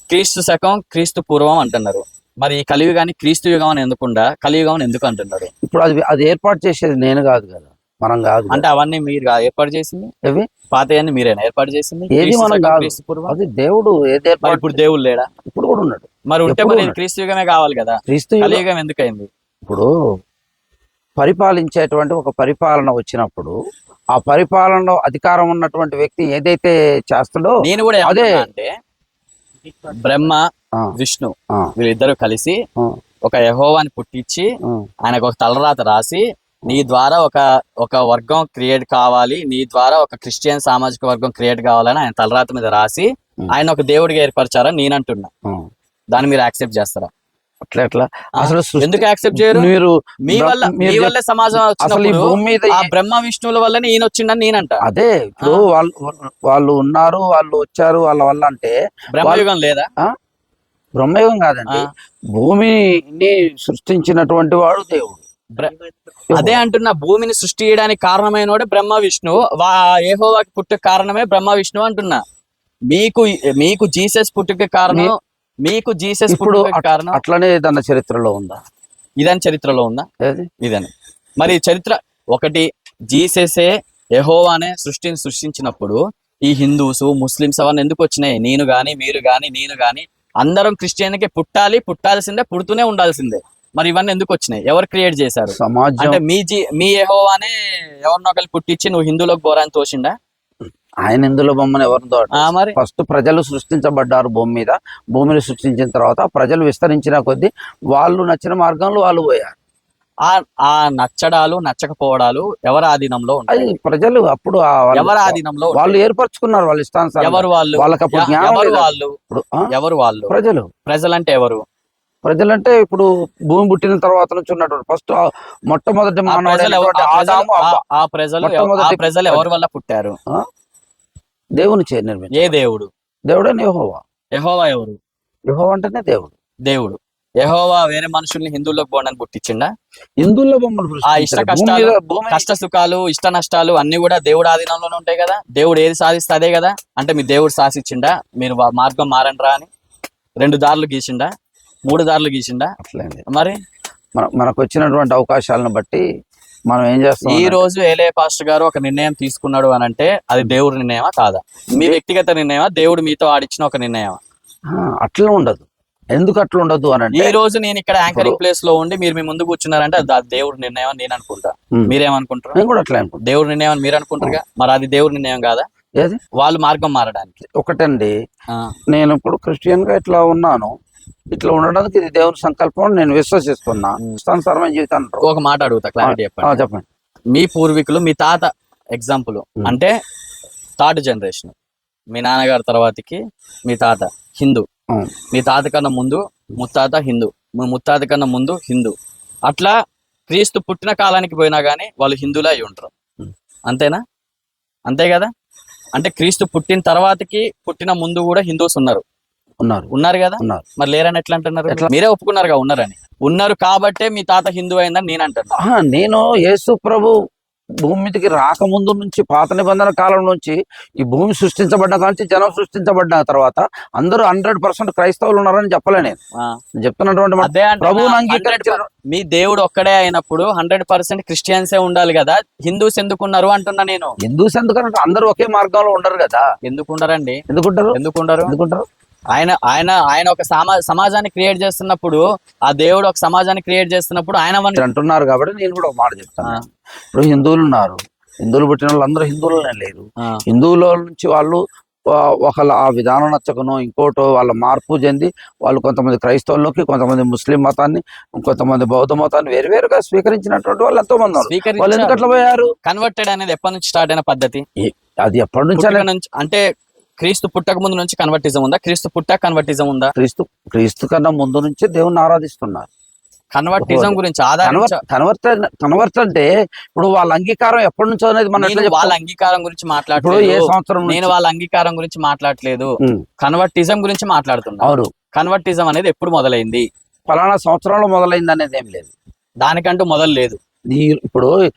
S1: క్రీస్తు శకం క్రీస్తు పూర్వం అంటున్నారు. మరి ఈ కలియుగాన్ని క్రీస్తు యుగం అని ఎందుకుండా కలియుగం అని ఎందుకు అంటున్నారు?
S2: ఇప్పుడు అది ఏర్పాటు చేసేది నేను కాదు కదా, మనం కాదు
S1: అంటే అవన్నీ మీరు ఏర్పాటు చేసింది,
S2: అవి
S1: పాతయన్ని మీరేనా ఏర్పాటు చేసింది?
S2: ఏది
S1: క్రీస్తు
S2: మనం
S1: శకం,
S2: కాదు,
S1: క్రీస్తు పూర్వం.
S2: అది దేవుడు ఏది
S1: మరి
S2: ఏర్పాటు.
S1: ఇప్పుడు దేవుడు లేడా?
S2: ఇప్పుడు కూడా ఉన్నాడు.
S1: మరి ఉంటే
S2: ఎప్పుడు
S1: మరి
S2: ఉన్నాడు.
S1: క్రీస్తు యుగమే కావాలి కదా,
S2: క్రీస్తు యుగం-
S1: కలియుగం ఎందుకైంది?
S2: ఇప్పుడు పరిపాలించేటువంటి ఒక పరిపాలన వచ్చినప్పుడు ఆ పరిపాలనలో అధికారం ఉన్నటువంటి వ్యక్తి ఏదైతే చేస్తాడో
S1: నేను కూడా
S2: అదే.
S1: ఏమంటున్నా అంటే బ్రహ్మ
S2: ఆ,
S1: విష్ణు
S2: ఆ,
S1: వీళ్ళిద్దరూ కలిసి
S2: ఆ,
S1: ఒక యెహోవాని పుట్టించి
S2: ఆ.
S1: ఆయనకు ఒక తలరాత రాసి నీ ద్వారా ఒక వర్గం క్రియేట్ కావాలి, నీ ద్వారా ఒక క్రిస్టియన్ సామాజిక వర్గం క్రియేట్ కావాలని ఆయన తలరాత మీద రాసి ఆయన ఒక దేవుడిగా ఏర్పరిచారని నేను అంటున్నా.
S2: ఆ.
S1: దాన్ని మీరు యాక్సెప్ట్ చేస్తారా?
S2: అట్లా అసలు
S1: ఎందుకు యాక్సెప్ట్ చేయరు?
S2: మీరు
S1: మీ వల్ల మీ
S2: మీరు
S1: వల్లే సమాజం
S2: అసలు ఈ
S1: వచ్చినప్పుడు
S2: భూమి మీద
S1: ఆ బ్రహ్మ విష్ణువుల వల్లనే ఈయన వచ్చిండని నేనంట.
S2: అదే ఇప్పుడు వాళ్ళు ఉన్నారు, వాళ్ళు వచ్చారు వాళ్ళ వల్ల అంటే
S1: బ్రహ్మయుగం లేదా?
S2: బ్రహ్మయుగం కాదండి, భూమిని సృష్టించినటువంటి వాడు దేవుడు.
S1: అదే అంటున్నా, భూమిని సృష్టి చేయడానికి కారణమైనోడే బ్రహ్మ విష్ణు, యెహోవాకి పుట్టుక కారణమే బ్రహ్మ విష్ణు అంటున్నా. మీకు మీకు జీసస్ పుట్టుక కారణం, మీకు జీసస్
S2: ఇప్పుడు
S1: పుట్టుక కారణం
S2: అట్లనే ఏదన్నా చరిత్రలో ఉందా?
S1: ఇదని చరిత్రలో ఉందా?
S2: ఏది?
S1: ఇదని మరి చరిత్ర ఒకటి, జీససే యెహోవానే సృష్టిని సృష్టించినప్పుడు ఈ హిందూస్ ముస్లిమ్స్ అవన్నీ ఎందుకు వచ్చినాయి? నేను గాని మీరు గాని నేను గాని అందరం క్రిస్టియన్కి పుట్టాల్సిందే, పుడుతూనే ఉండాల్సిందే. మరి ఇవన్నీ ఎందుకు వచ్చినాయి? ఎవరు క్రియేట్ చేశారు?
S2: సమాజం
S1: అంటే మీ యెహోవానే ఎవరినో ఒకరు పుట్టించి నువ్వు హిందువులకు బోరాని తోసిండా?
S2: ఆయన ఇందులో బొమ్మను ఎవరితో
S1: మరి
S2: ఫస్ట్ ప్రజలు సృష్టించబడ్డారు భూమి మీద. భూమిని సృష్టించిన తర్వాత ప్రజలు విస్తరించిన కొద్దీ వాళ్ళు నచ్చిన మార్గంలో వాళ్ళు పోయారు.
S1: ఆ నచ్చడాలు నచ్చకపోవడాలు ఎవరి ఆధీనంలో ఉంటాయి?
S2: అది ప్రజలు అప్పుడు
S1: ఎవరి ఆధీనంలో ఉంటాయి?
S2: వాళ్ళు ఏర్పరచుకున్నారు వాళ్ళ ఇష్టానుసారం.
S1: ఎవరు వాళ్ళు?
S2: వాళ్ళకి అప్పుడు జ్ఞానం
S1: ఎవరు
S2: లేదు.
S1: వాళ్ళు?
S2: ఇప్పుడు
S1: ఎవరు వాళ్ళు? ప్రజలంటే ఎవరు?
S2: ప్రజలంటే ఇప్పుడు భూమి పుట్టిన తర్వాత నుంచి ఉన్నటువంటి ఫస్ట్ మొట్టమొదటి
S1: ఆ ప్రజలు
S2: మానవుడు ఆదాము అవ్వ.
S1: ఆ ప్రజలు
S2: మొట్టమొదటి
S1: ప్రజలు ఎవరి వల్ల పుట్టారు?
S2: దేవుని చే నిర్మించారు.
S1: ఏ దేవుడు?
S2: దేవుడే యెహోవా.
S1: యెహోవా ఎవరు?
S2: యెహోవా అంటేనే దేవుడు.
S1: దేవుడు. యెహోవా వేరే మనుషుల్ని హిందువులకు పోవడానికి పుట్టించిండా?
S2: హిందువుల బొమ్మలు
S1: ఆ ఇష్ట కష్టాలు, కష్ట సుఖాలు, ఇష్ట నష్టాలు అన్ని కూడా దేవుడు ఆధీనంలోనే ఉంటాయి కదా. దేవుడు ఏది సాధిస్తే అదే కదా. అంటే మీ దేవుడు శాసించిండా మీరు మార్గం మారండ్రా అని 2 దారులు గీసిండా, 3 దారులు గీసిండా?
S2: అట్లయింది.
S1: మరి
S2: మనకు వచ్చినటువంటి అవకాశాలను బట్టి మనం ఏం చేస్తాం?
S1: ఈ రోజు ఏలే పాస్టర్ గారు ఒక నిర్ణయం తీసుకున్నాడు అని అంటే అది దేవుడి నిర్ణయమా కాదా? మీ వ్యక్తిగత నిర్ణయమా? దేవుడు మీతో ఆడిచ్చిన ఒక నిర్ణయమా?
S2: అట్లా ఉండదు. ఎందుకు అట్లా ఉండదు అని అంటే,
S1: ఈ రోజు నేను ఇక్కడ యాంకరింగ్ ప్లేస్ లో ఉండి మీరు మీ ముందు కూర్చున్నారంటే అది దేవుడి నిర్ణయం అని నేను అనుకుంటా. మీరేమనుకుంటారు?
S2: నేను కూడా అట్లా అనుకుంటా.
S1: దేవుడి నిర్ణయం అని మీరు అనుకుంటారుగా, మరి అది దేవుడి నిర్ణయం కాదా?
S2: ఏది?
S1: వాళ్ళు మార్గం మారడానికి.
S2: ఒకటండి, నేను ఇప్పుడు క్రిస్టియన్ గా ఇట్లా ఉన్నాను, ఇట్లా ఉండడానికి ఇది దేవుని సంకల్పం నేను విశ్వసిస్తున్నా. ఇష్టానుసారమైన జీవితాన్ని
S1: ఒక మాట అడుగుతా, క్లారిటీ చెప్పండి.
S2: చెప్పండి.
S1: మీ పూర్వీకులు, మీ తాత ఎగ్జాంపుల్ అంటే 3rd జనరేషన్, మీ నాన్నగారి తర్వాతకి మీ తాత హిందూ, మీ తాత కన్నా ముందు ముత్తాత హిందూ, మీ ముత్తాత కన్నా ముందు హిందూ, అట్లా క్రీస్తు పుట్టిన కాలానికి పోయినా గానీ వాళ్ళు హిందువులే అయి ఉంటారు. అంతేనా? అంతే కదా. అంటే క్రీస్తు పుట్టిన తర్వాతకి పుట్టిన ముందు కూడా హిందూస్ ఉన్నారు కదా. మరి లేరని ఎట్లా అంటున్నారు? మీరే ఒప్పుకున్నారుగా ఉన్నారు కాబట్టే మీ తాత హిందూ అయిందని నేను అంటున్నా.
S2: నేను యేసు ప్రభు భూమి మీదకి రాకముందు నుంచి, పాత నిబంధన కాలం నుంచి, ఈ భూమి సృష్టించబడ్డ నుంచి, జనం సృష్టించబడ్డ తర్వాత అందరూ 100% క్రైస్తవులు ఉన్నారని చెప్పలే. నేను చెప్తున్నటువంటి ప్రభువుని అంగీకరించిన
S1: మీ దేవుడు ఒక్కడే అయినప్పుడు 100% క్రిస్టియన్సే ఉండాలి కదా. హిందూస్ ఎందుకున్నారు అంటున్నా నేను.
S2: హిందూస్ ఎందుకంటే అందరూ ఒకే మార్గంలో ఉండరు కదా.
S1: ఎందుకుండరండి?
S2: ఎందుకుంటారు?
S1: ఆయన ఒక సమాజాన్ని క్రియేట్ చేస్తున్నప్పుడు, ఆ దేవుడు ఒక సమాజాన్ని క్రియేట్ చేస్తున్నప్పుడు ఆయన
S2: అంటున్నారు కాబట్టి నేను కూడా ఒక మాట చెప్తాను. ఇప్పుడు హిందువులు ఉన్నారు, హిందువులు పుట్టిన వాళ్ళు అందరూ హిందువులనే లేరు. హిందువుల నుంచి వాళ్ళు ఒకళ్ళ ఆ విధానం నచ్చకనో ఇంకోటో వాళ్ళ మార్పు చెంది వాళ్ళు కొంతమంది క్రైస్తవుల్లోకి, కొంతమంది ముస్లిం మతాన్ని, కొంతమంది బౌద్ధ మతాన్ని వేరువేరుగా స్వీకరించినటువంటి వాళ్ళు ఎంతో మంది ఉన్నారు. వాళ్ళు ఎందుకు అట్లా పోయారు?
S1: కన్వర్టెడ్ అనేది ఎప్పటి నుంచి స్టార్ట్ అయిన పద్ధతి?
S2: అది ఎప్పటి నుంచి
S1: అంటే క్రీస్తు పుట్టక ముందు నుంచి కన్వర్టిజం ఉందా? క్రీస్తు పుట్టాక కన్వర్టిజం ఉందా?
S2: క్రీస్తు కన్నా ముందు నుంచే దేవుణ్ణి ఆరాధిస్తున్నారు.
S1: కన్వర్టిజం గురించి
S2: కన్వర్ట్ అంటే ఇప్పుడు వాళ్ళ అంగీకారం ఎప్పటి నుంచో అనేది
S1: వాళ్ళ అంగీకారం గురించి మాట్లాడలేదు.
S2: ఏ సంవత్సరం
S1: నేను వాళ్ళ అంగీకారం గురించి మాట్లాడలేదు, కన్వర్టిజం గురించి మాట్లాడుతున్నా.
S2: అవును.
S1: కన్వర్టిజం అనేది ఎప్పుడు మొదలైంది?
S2: ఫలానా సంవత్సరంలో మొదలైంది అనేది ఏం లేదు,
S1: దానికంటూ మొదలు లేదు.
S2: ఇప్పుడు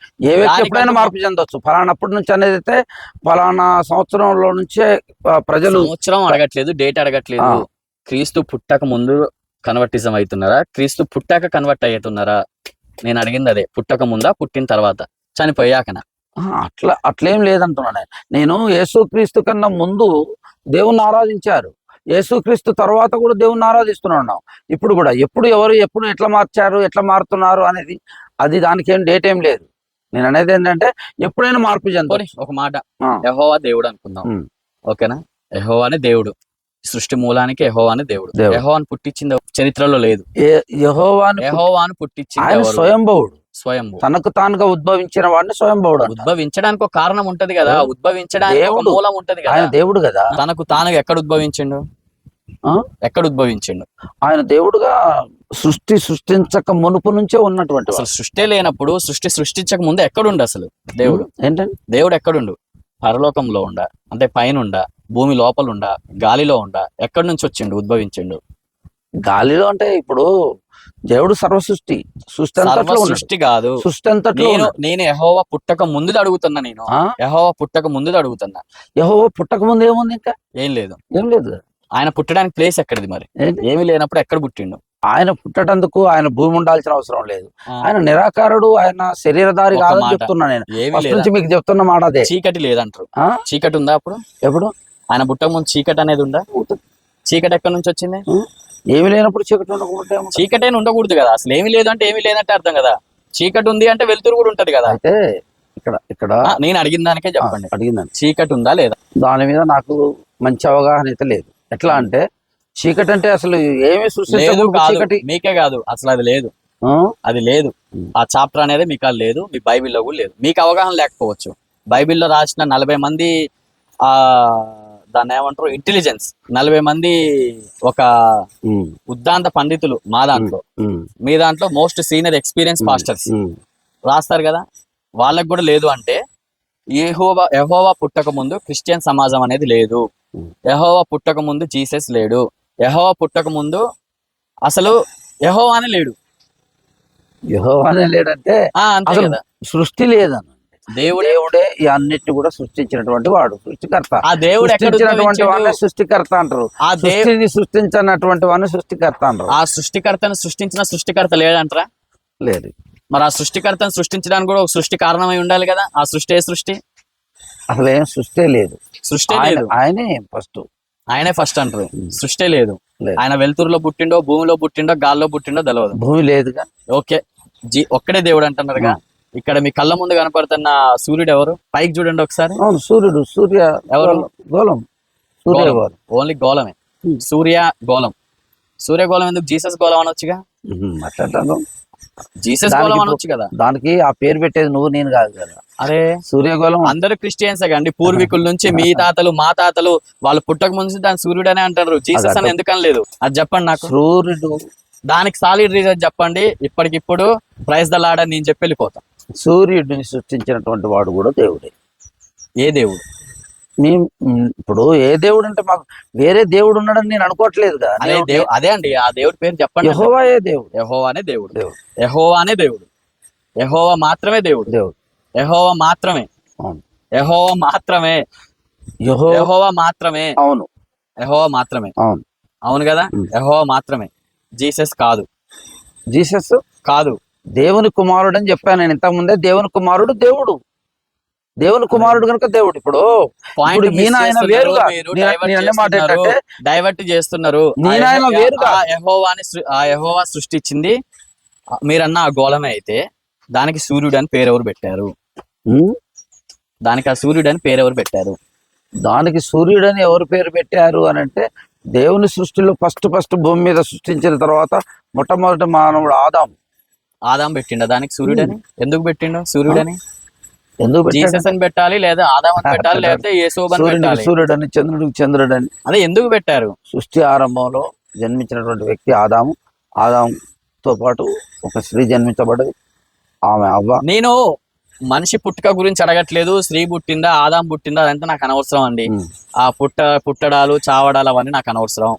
S2: ఏ వ్యక్తి ఎప్పుడైనా మార్పు చెందొచ్చు. ఫలానప్పటి నుంచి అనేది అయితే ఫలానా సంవత్సరంలో నుంచే ప్రజలు
S1: సంవత్సరం అడగట్లేదు, డేట్ అడగట్లేదు. క్రీస్తు పుట్టక ముందు కన్వర్టిజం అవుతున్నారా, క్రీస్తు పుట్టాక కన్వర్ట్ అవుతున్నారా? నేను అడిగింది అదే, పుట్టక ముందా పుట్టిన తర్వాత చనిపోయాకనా?
S2: అట్లేం లేదంటున్నా నేను. యేసుక్రీస్తు కన్నా ముందు దేవుణ్ణి ఆరాధించారు, యేసుక్రీస్తు తర్వాత కూడా దేవుణ్ణి ఆరాధిస్తున్నాం. ఇప్పుడు కూడా ఎప్పుడు ఎట్లా మార్చారు, ఎట్లా మారుతున్నారు అనేది అది దానికి ఏం డేట్ ఏం లేదు. నేను అనేది ఏంటంటే ఎప్పుడైనా మార్పు చెందాలి.
S1: ఒక మాట, యెహోవా దేవుడు అనుకుందాం, ఓకేనా? యెహోవానే దేవుడు, సృష్టి మూలానికి యెహోవానే దేవుడు. యెహోవాను పుట్టించింది చరిత్రలో లేదు. యెహోవాను పుట్టించింది
S2: స్వయంభవుడు,
S1: స్వయంభూ,
S2: తనకు తానుగా ఉద్భవించిన వాడిని స్వయంభవుడు.
S1: ఉద్భవించడానికి ఒక కారణం ఉంటది కదా, ఉద్భవించడానికి ఒక మూలం ఉంటది కదా.
S2: ఆయన దేవుడు కదా.
S1: తనకు తానుగా ఎక్కడ ఉద్భవించిండు? ఎక్కడ ఉద్భవించిండు?
S2: ఆయన దేవుడుగా సృష్టించక మునుపు నుంచే ఉన్నటువంటి.
S1: అసలు సృష్టి లేనప్పుడు, సృష్టించక ముందు ఎక్కడుండు అసలు దేవుడు?
S2: ఏంటంటే
S1: దేవుడు ఎక్కడుండు? పరలోకంలో ఉండ, అంటే పైన ఉండ, భూమి లోపల ఉండ, గాలిలో ఉండ, ఎక్కడి నుంచి వచ్చిండు, ఉద్భవించిండు?
S2: గాలిలో అంటే ఇప్పుడు దేవుడు సృష్టి
S1: కాదు, సృష్టి అంతట్లో. నేను యెహోవా పుట్టక ముందు అడుగుతున్నా, నేను యెహోవా పుట్టక ముందు అడుగుతున్నా.
S2: యెహోవా పుట్టక ముందు ఏముంది? ఇంకా
S1: ఏం లేదు. ఆయన పుట్టడానికి ప్లేస్ ఎక్కడిది మరి? ఏమీ లేనప్పుడు ఎక్కడ పుట్టిండు?
S2: ఆయన పుట్టటందుకు ఆయన భూమి ఉండాల్సిన అవసరం లేదు. ఆయన నిరాకారుడు, ఆయన శరీరధారి కాదని చెప్తున్నా నేను. మీకు చెప్తున్న మాట అదే.
S1: చీకటి లేదంటారు. చీకటి ఉందా అప్పుడు?
S2: ఎప్పుడు?
S1: ఆయన పుట్టక ముందు చీకటి అనేది ఉందా? చీకటి ఎక్కడి నుంచి వచ్చింది?
S2: ఏమి లేనప్పుడు చీకటి ఉండకూడదు.
S1: చీకటి ఉండకూడదు కదా. అసలు ఏమి లేదు అంటే ఏమి లేదంటే అర్థం కదా. చీకటి ఉంది అంటే వెలుతురు కూడా ఉంటది కదా.
S2: అయితే ఇక్కడ
S1: నేను అడిగిన దానికే చెప్పండి.
S2: అడిగిందని
S1: చీకటి ఉందా లేదా?
S2: దాని మీద నాకు మంచి అవగాహన అయితే లేదు. ఎట్లా అంటే చీకటి అంటే అసలు ఏమి
S1: చీకటి మీకే కాదు, అసలు అది లేదు. అది లేదు. ఆ చాప్టర్ అనేది మీకు లేదు, మీ బైబిల్లో కూడా లేదు. మీకు అవగాహన లేకపోవచ్చు. బైబిల్లో రాసిన 40 మంది దాన్ని ఏమంటారు, ఇంటెలిజెన్స్ 40 మంది ఒక ఉద్దాంత పండితులు మా దాంట్లో, మీ దాంట్లో మోస్ట్ సీనియర్ ఎక్స్పీరియన్స్ పాస్టర్స్ రాస్తారు కదా, వాళ్ళకి కూడా లేదు అంటే యెహోవా పుట్టక ముందు క్రిస్టియన్ సమాజం అనేది లేదు. యెహోవా పుట్టక ముందు జీసస్ లేడు. యెహోవా పుట్టక ముందు అసలు యెహోవానే లేడు.
S2: యెహోవానే లేడంటే
S1: అంతే కదా.
S2: సృష్టి లేదన్న దేవుడే ఈ అన్నిటిని కూడా సృష్టించినటువంటి వాడు, సృష్టికర్త.
S1: ఆ దేవుడు
S2: సృష్టించినటువంటి వాడిని సృష్టికర్త అంటారు. ఆ దేవుడిని సృష్టించినటువంటి వాడిని సృష్టికర్త అంటారు.
S1: ఆ సృష్టికర్తను సృష్టించిన సృష్టికర్త లేదంటారా?
S2: లేదు.
S1: మరి ఆ సృష్టికర్తను సృష్టించడానికి కూడా ఒక సృష్టి కారణమై ఉండాలి కదా. ఆ సృష్టి సృష్టి
S2: అసలు ఏం సృష్టి లేదు.
S1: సృష్టి లేదు. ఆయనే ఫస్ట్ అంటారు. సృష్టి లేదు. ఆయన వెలుతురులో పుట్టిండో, భూమిలో పుట్టిండో, గాల్లో పుట్టిండో తెలియదు.
S2: భూమి లేదుగా.
S1: ఓకే, ఒక్కడే దేవుడు అంటున్నారుగా. ఇక్కడ మీ కళ్ళ ముందు కనపడుతున్న సూర్యుడు ఎవరు? పైకి చూడండి ఒకసారి.
S2: సూర్యుడు. సూర్య ఎవరు? గోళం.
S1: ఓన్లీ గోళమే. సూర్య గోళం. సూర్య గోళం ఎందుకు? జీసస్ గోళం అనొచ్చుగా. జీసస్ గోళం అనొచ్చు కదా.
S2: దానికి ఆ పేరు పెట్టేది నువ్వు నేను కాదు కదా.
S1: అరే సూర్యగోళం అందరు క్రిస్టియన్సే కండి. పూర్వీకుల నుంచి మీ తాతలు మా తాతలు వాళ్ళు పుట్టక ముందు దాని సూర్యుడు అనే అంటారు. జీసస్ అని ఎందుకని లేదు? అది చెప్పండి నాకు.
S2: సూర్యుడు
S1: దానికి సాలిడ్ రీజన్ చెప్పండి. ఇప్పటికిప్పుడు ప్రైజ్ ద లార్డ్ అని నేను చెప్పి వెళ్ళిపోతాం.
S2: సూర్యుడిని సృష్టించినటువంటి వాడు కూడా దేవుడే.
S1: ఏ దేవుడు?
S2: ఇప్పుడు ఏ దేవుడు అంటే మాకు వేరే దేవుడు ఉన్నాడని నేను అనుకోవట్లేదు కదా.
S1: అదే అండి, ఆ దేవుడి పేరు చెప్పండి.
S2: యెహోవాయే దేవుడు.
S1: యెహోవానే దేవుడు. యెహోవానే దేవుడు. యెహోవా మాత్రమే దేవుడు. యెహోవా మాత్రమే. యెహోవా మాత్రమే. యెహోవా మాత్రమే.
S2: అవును.
S1: యెహోవా మాత్రమే.
S2: అవును.
S1: అవును కదా. యెహోవా మాత్రమే. జీసస్ కాదు.
S2: జీసస్ కాదు. దేవుని కుమారుడు అని చెప్పాను నేను ఇంతకుముందే. దేవుని కుమారుడు దేవుడు. దేవుని కుమారుడు కనుక దేవుడు. ఇప్పుడు
S1: డైవర్ట్ చేస్తున్నారు. యెహోవా సృష్టించింది మీరన్న ఆ గోళమే అయితే దానికి సూర్యుడు అని పేరు ఎవరు పెట్టారు? దానికి ఆ సూర్యుడు అని పేరు ఎవరు పెట్టారు?
S2: దానికి సూర్యుడని ఎవరు పేరు పెట్టారు అని అంటే దేవుని సృష్టిలో ఫస్ట్ భూమి మీద సృష్టించిన తర్వాత మొట్టమొదటి మానవుడు ఆదాం పెట్టిండ దానికి సూర్యుడని. ఎందుకు పెట్టిండు సూర్యుడని? ఎందుకు జీసస్ అని పెట్టాలి, లేదా ఆదాం అని పెట్టాలి, లేకపోతే యేసోబు అని పెట్టాలి. సూర్యుడని, చంద్రుడని
S1: అదే ఎందుకు పెట్టారు?
S2: సృష్టి ఆరంభంలో జన్మించినటువంటి వ్యక్తి ఆదాంతో పాటు ఒక స్త్రీ జన్మించబడ్డది, ఆమె అవ్వ.
S1: నేను మనిషి పుట్టుక గురించి అడగట్లేదు. స్త్రీ పుట్టిందా, ఆదాం పుట్టిందా, అదంతా నాకు అనవసరం అండి. ఆ పుట్టడాలు చావడాలు అవన్నీ నాకు అనవసరం.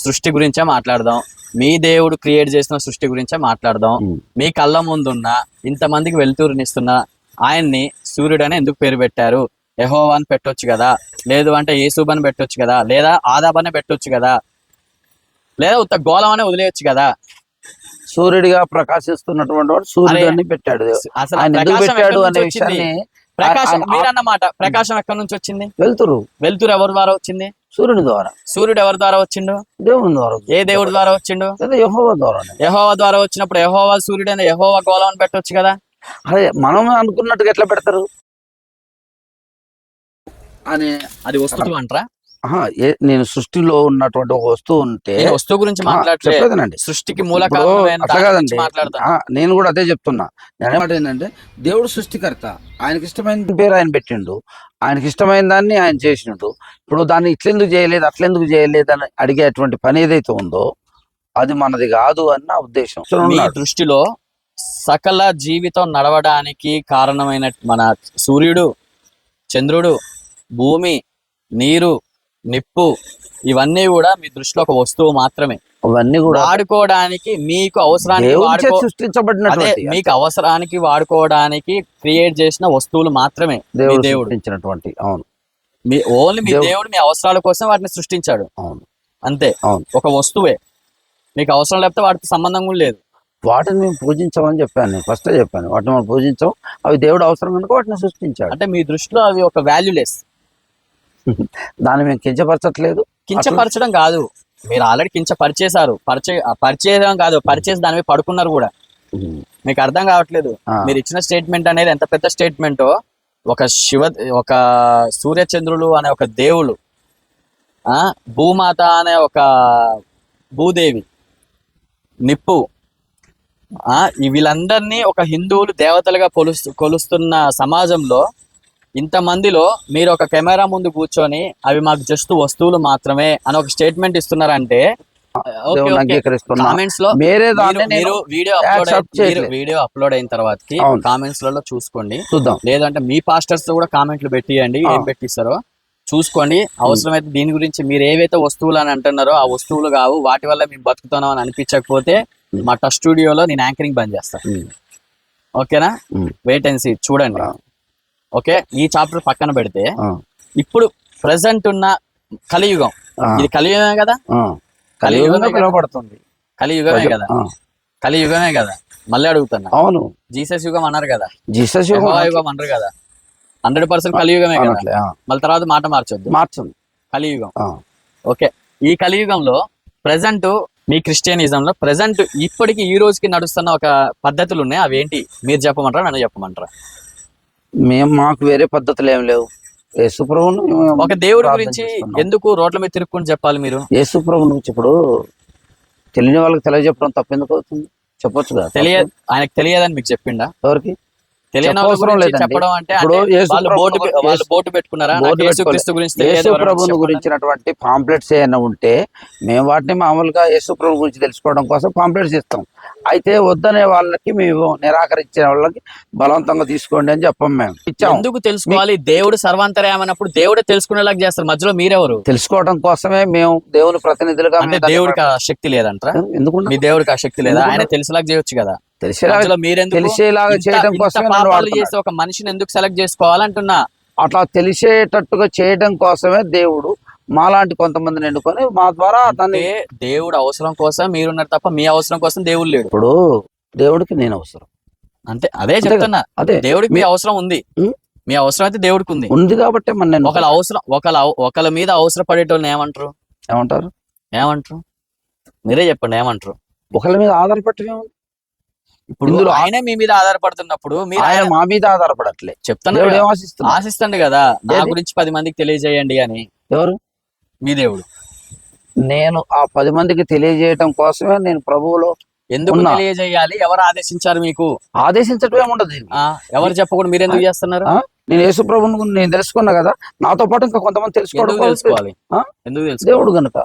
S1: సృష్టి గురించే మాట్లాడదాం. మీ దేవుడు క్రియేట్ చేసిన సృష్టి గురించే మాట్లాడదాం. మీ కళ్ళ ముందున్న ఇంతమందికి వెలుతురునిస్తున్న ఆయన్ని సూర్యుడు అని ఎందుకు పేరు పెట్టారు? యెహోవా అని పెట్టొచ్చు కదా, లేదు అంటే యేసూబు అని పెట్టొచ్చు కదా, లేదా ఆదాబ్ అని పెట్టొచ్చు కదా. లేదా ఉత్త గోళం అనే వదిలేయచ్చు కదా.
S2: సూర్యుడిగా ప్రకాశిస్తున్నటువంటి వాడు సూర్యుడిని పెట్టాడు.
S1: అసలు
S2: ఆయన ఎందుకు
S1: ప్రకాశం
S2: పెట్టాడు
S1: ఎక్కడి
S2: అనే
S1: నుంచి వచ్చింది?
S2: విషయాన్ని
S1: ప్రకాశం
S2: ఆయన-
S1: మీరన్నమాట, ప్రకాశం ఎక్కడి నుంచి వచ్చింది?
S2: వెళ్తురు
S1: వెలుతురు ఎవరి ద్వారా వచ్చింది?
S2: సూర్యుని ద్వారా,
S1: సూర్యుడు ఎవరి ద్వారా వచ్చిండు?
S2: దేవుని ద్వారా,
S1: ఏ దేవుడి ద్వారా వచ్చిండు?
S2: లేదా యెహోవా ద్వారా.
S1: యెహోవా ద్వారా వచ్చినప్పుడు యెహోవా సూర్యుడైన యెహోవా గోళం పెట్టొచ్చు కదా.
S2: అదే మనం అనుకున్నట్టుగా ఎట్లా పెడతారు అని.
S1: అది వస్తువు అంటారా?
S2: నేను సృష్టిలో ఉన్నటువంటి ఒక వస్తువు ఉంటే
S1: నేను వస్తువు గురించి మాట్లాడలేదు,
S2: చెప్పలేదనండి.
S1: సృష్టికి మూల
S2: ఇప్పుడు
S1: కారణమైన
S2: అట్లా
S1: దాని
S2: కాదండి.
S1: గురించి మాట్లాడతాను.
S2: నేను కూడా అదే చెప్తున్నా. నేనేమాట ఏంటంటే దేవుడు సృష్టికర్త, ఆయనకి ఇష్టమైన పేరు ఆయన పెట్టిండు, ఆయనకి ఇష్టమైన దాన్ని ఆయన చేసినట్టు. ఇప్పుడు దాన్ని ఇట్లెందుకు చేయలేదు అట్లెందుకు చేయలేదు అని అడిగేటువంటి పని ఏదైతే ఉందో అది మనది కాదు అని నా ఉద్దేశం.
S1: మీ దృష్టిలో సకల జీవితం నడవడానికి కారణమైన మన సూర్యుడు, చంద్రుడు, భూమి, నీరు, నిప్పు, ఇవన్నీ కూడా మీ దృష్టిలో ఒక వస్తువు మాత్రమే.
S2: అవన్నీ కూడా
S1: వాడుకోవడానికి మీకు అవసరానికి
S2: దేవునిచే సృష్టించబడినటువంటి,
S1: మీకు అవసరానికి వాడుకోవడానికి క్రియేట్ చేసిన వస్తువులు మాత్రమే మీ దేవుడు
S2: సృష్టించినటువంటి. అవును,
S1: మీ ఓన్లీ మీ దేవుడు మీ అవసరాల కోసం వాటిని సృష్టించాడు.
S2: అవును,
S1: అంతే.
S2: అవును,
S1: ఒక వస్తువే, మీకు అవసరం లేకపోతే వాటికి సంబంధం కూడా లేదు.
S2: వాటిని మేము పూజించామని చెప్పాను, నేను ఫస్ట్ చెప్పాను. వాటిని మనం పూజించాం, అవి దేవుడు అవసరం కనుక వాటిని సృష్టించాడు.
S1: అంటే మీ దృష్టిలో అవి ఒక వాల్యూలెస్.
S2: దాన్ని మేము కించపరచట్లేదు.
S1: కించపరచడం కాదు, మీరు ఆల్రెడీ కించపరిచేశారు. పరిచేయడం కాదు, పరిచేసి దాని మీద పడుకున్నారు కూడా. మీకు అర్థం కావట్లేదు. మీరు ఇచ్చిన స్టేట్మెంట్ అనేది ఎంత పెద్ద స్టేట్మెంటో. ఒక సూర్యచంద్రులు అనే ఒక దేవుడు, భూమాత అనే ఒక భూదేవి, నిప్పు, వీళ్ళందరినీ ఒక హిందువులు దేవతలుగా కొలుస్తున్న సమాజంలో ఇంతమందిలో మీరు ఒక కెమెరా ముందు కూర్చొని అవి మాకు జస్ట్ వస్తువులు మాత్రమే అని ఒక స్టేట్మెంట్ ఇస్తున్నారంటే కామెంట్స్ లో మీరు వీడియో అప్లోడ్ అయిన తర్వాత కామెంట్స్ లలో చూసుకోండి. లేదంటే మీ పాస్టర్స్ కూడా కామెంట్లు పెట్టియండి, ఏం పెట్టిస్తారో చూసుకోండి. అవసరమైతే దీని గురించి మీరు ఏవైతే వస్తువులు అని అంటున్నారో ఆ వస్తువులు కావు, వాటి వల్ల మేము బతుకుతున్నాం అని అనిపించకపోతే మా టచ్ స్టూడియోలో నేను యాంకరింగ్ బంద్ చేస్తాను. ఓకేనా? వెయిట్ అండ్ సీ, చూడండి. ఓకే, ఈ చాప్టర్ పక్కన పెడితే ఇప్పుడు ప్రెసెంట్ ఉన్న కలియుగం, ఇది కలియుగమే కదా. కలియుగమే పడుతుంది, కలియుగమే కదా, కలియుగమే కదా. మళ్ళీ అడుగుతున్నా, అవును జీసస్ యుగం అన్నారు కదా, జీసస్ యుగం అన్నారు కదా, 100% కలియుగమే కదా. మళ్ళీ తర్వాత మాట మార్చొద్దు, కలియుగం. ఓకే, ఈ కలియుగంలో ప్రెసెంట్ మీ క్రిస్టియనిజంలో ప్రెసెంట్ ఇప్పటికి ఈ రోజుకి నడుస్తున్న ఒక పద్ధతులు ఉన్నాయి. అవేంటి మీరు చెప్పమంటారా, నన్ను చెప్పమంటారా?
S2: మాకు వేరే పద్ధతులు ఏం లేవు. యేసుప్రభును
S1: ఒక దేవుడి గురించి ఎందుకు రోడ్ల మీద తిరుక్కొని చెప్పాలి మీరు?
S2: యేసుప్రభు నుంచి ఇప్పుడు తెలియని వాళ్ళకి తెలియజెప్పడం తప్పు ఎందుకు అవుతుంది? చెప్పొచ్చు కదా.
S1: ఆయనకు తెలియదని మీకు చెప్పిండా?
S2: ఎవరికి
S1: తెలియని చెప్పడం అంటే బోర్డు పెట్టుకున్నారా?
S2: యేసుప్రభుని గురించినటువంటి పాంప్లెట్స్ ఏమైనా ఉంటే మేము వాటిని మామూలుగా యేసుప్రభు గురించి తెలుసుకోవడం కోసం పాంప్లెట్స్ ఇస్తాం. అయితే వద్దనే వాళ్ళకి మేము నిరాకరించిన వాళ్ళకి బలవంతంగా తీసుకోండి అని చెప్పాం. మేము ఇచ్చాం.
S1: ఎందుకు తెలుసుకోవాలి? దేవుడు సర్వాంతర్యామైనప్పుడు దేవుడే తెలుసుకునేలాగా చేస్తారు. మధ్యలో మీరెవరు?
S2: తెలుసుకోవడం కోసమే మేము దేవుని ప్రతినిధులుగా.
S1: అంటే దేవుడికి ఆ శక్తి లేదంటారా? ఎందుకు మీ దేవుడికి ఆ శక్తి లేదా? ఆయన తెలిసేలాగా చేయొచ్చు కదా.
S2: తెలిసేలాగా చేయడం కోసమే
S1: ఒక మనిషిని ఎందుకు సెలెక్ట్ చేసుకోవాలంటున్నా.
S2: అట్లా తెలిసేటట్టుగా చేయడం కోసమే దేవుడు మాలాంటి కొంతమందిని ఎన్నుకొని మా ద్వారా
S1: దేవుడు అవసరం కోసం మీరున్నారు తప్ప మీ అవసరం కోసం దేవుడు లేడు.
S2: ఇప్పుడు దేవుడికి నేను అవసరం
S1: అంతే. అదే చెప్తున్నా, అదే దేవుడికి మీ అవసరం ఉంది. మీ అవసరం అయితే దేవుడికి ఉంది
S2: కాబట్టి
S1: ఒకళ్ళ అవసరం ఒకళ్ళ మీద అవసరపడేటోళ్ళని ఏమంటారు? మీరే చెప్పండి, ఏమంటారు?
S2: ఒకళ్ళ మీద ఆధారపడటం.
S1: ఇప్పుడు ఆయన మీ మీద ఆధారపడుతున్నప్పుడు
S2: ఆయన మా మీద ఆధారపడట్లే.
S1: చెప్తాను, ఆశిస్తుంది కదా నా గురించి 10 మందికి తెలియజేయండి అని. ఎవరు? మీ దేవుడు.
S2: నేను ఆ 10 మందికి తెలియజేయడం కోసమే నేను ప్రభువులో
S1: ఎందుకు తెలియజేయాలి? ఎవరు ఆదేశించారు మీకు?
S2: ఆదేశించడం ఏముండదు.
S1: ఎవరు చెప్పకుండా మీరు ఎందుకు చేస్తున్నారు?
S2: నేను యేసు ప్రభువును నేను తెలుసుకున్నా కదా, నాతో పాటు ఇంకా కొంతమంది తెలుసుకోవాలి.
S1: ఎందుకు తెలుసు?
S2: దేవుడు కనుక.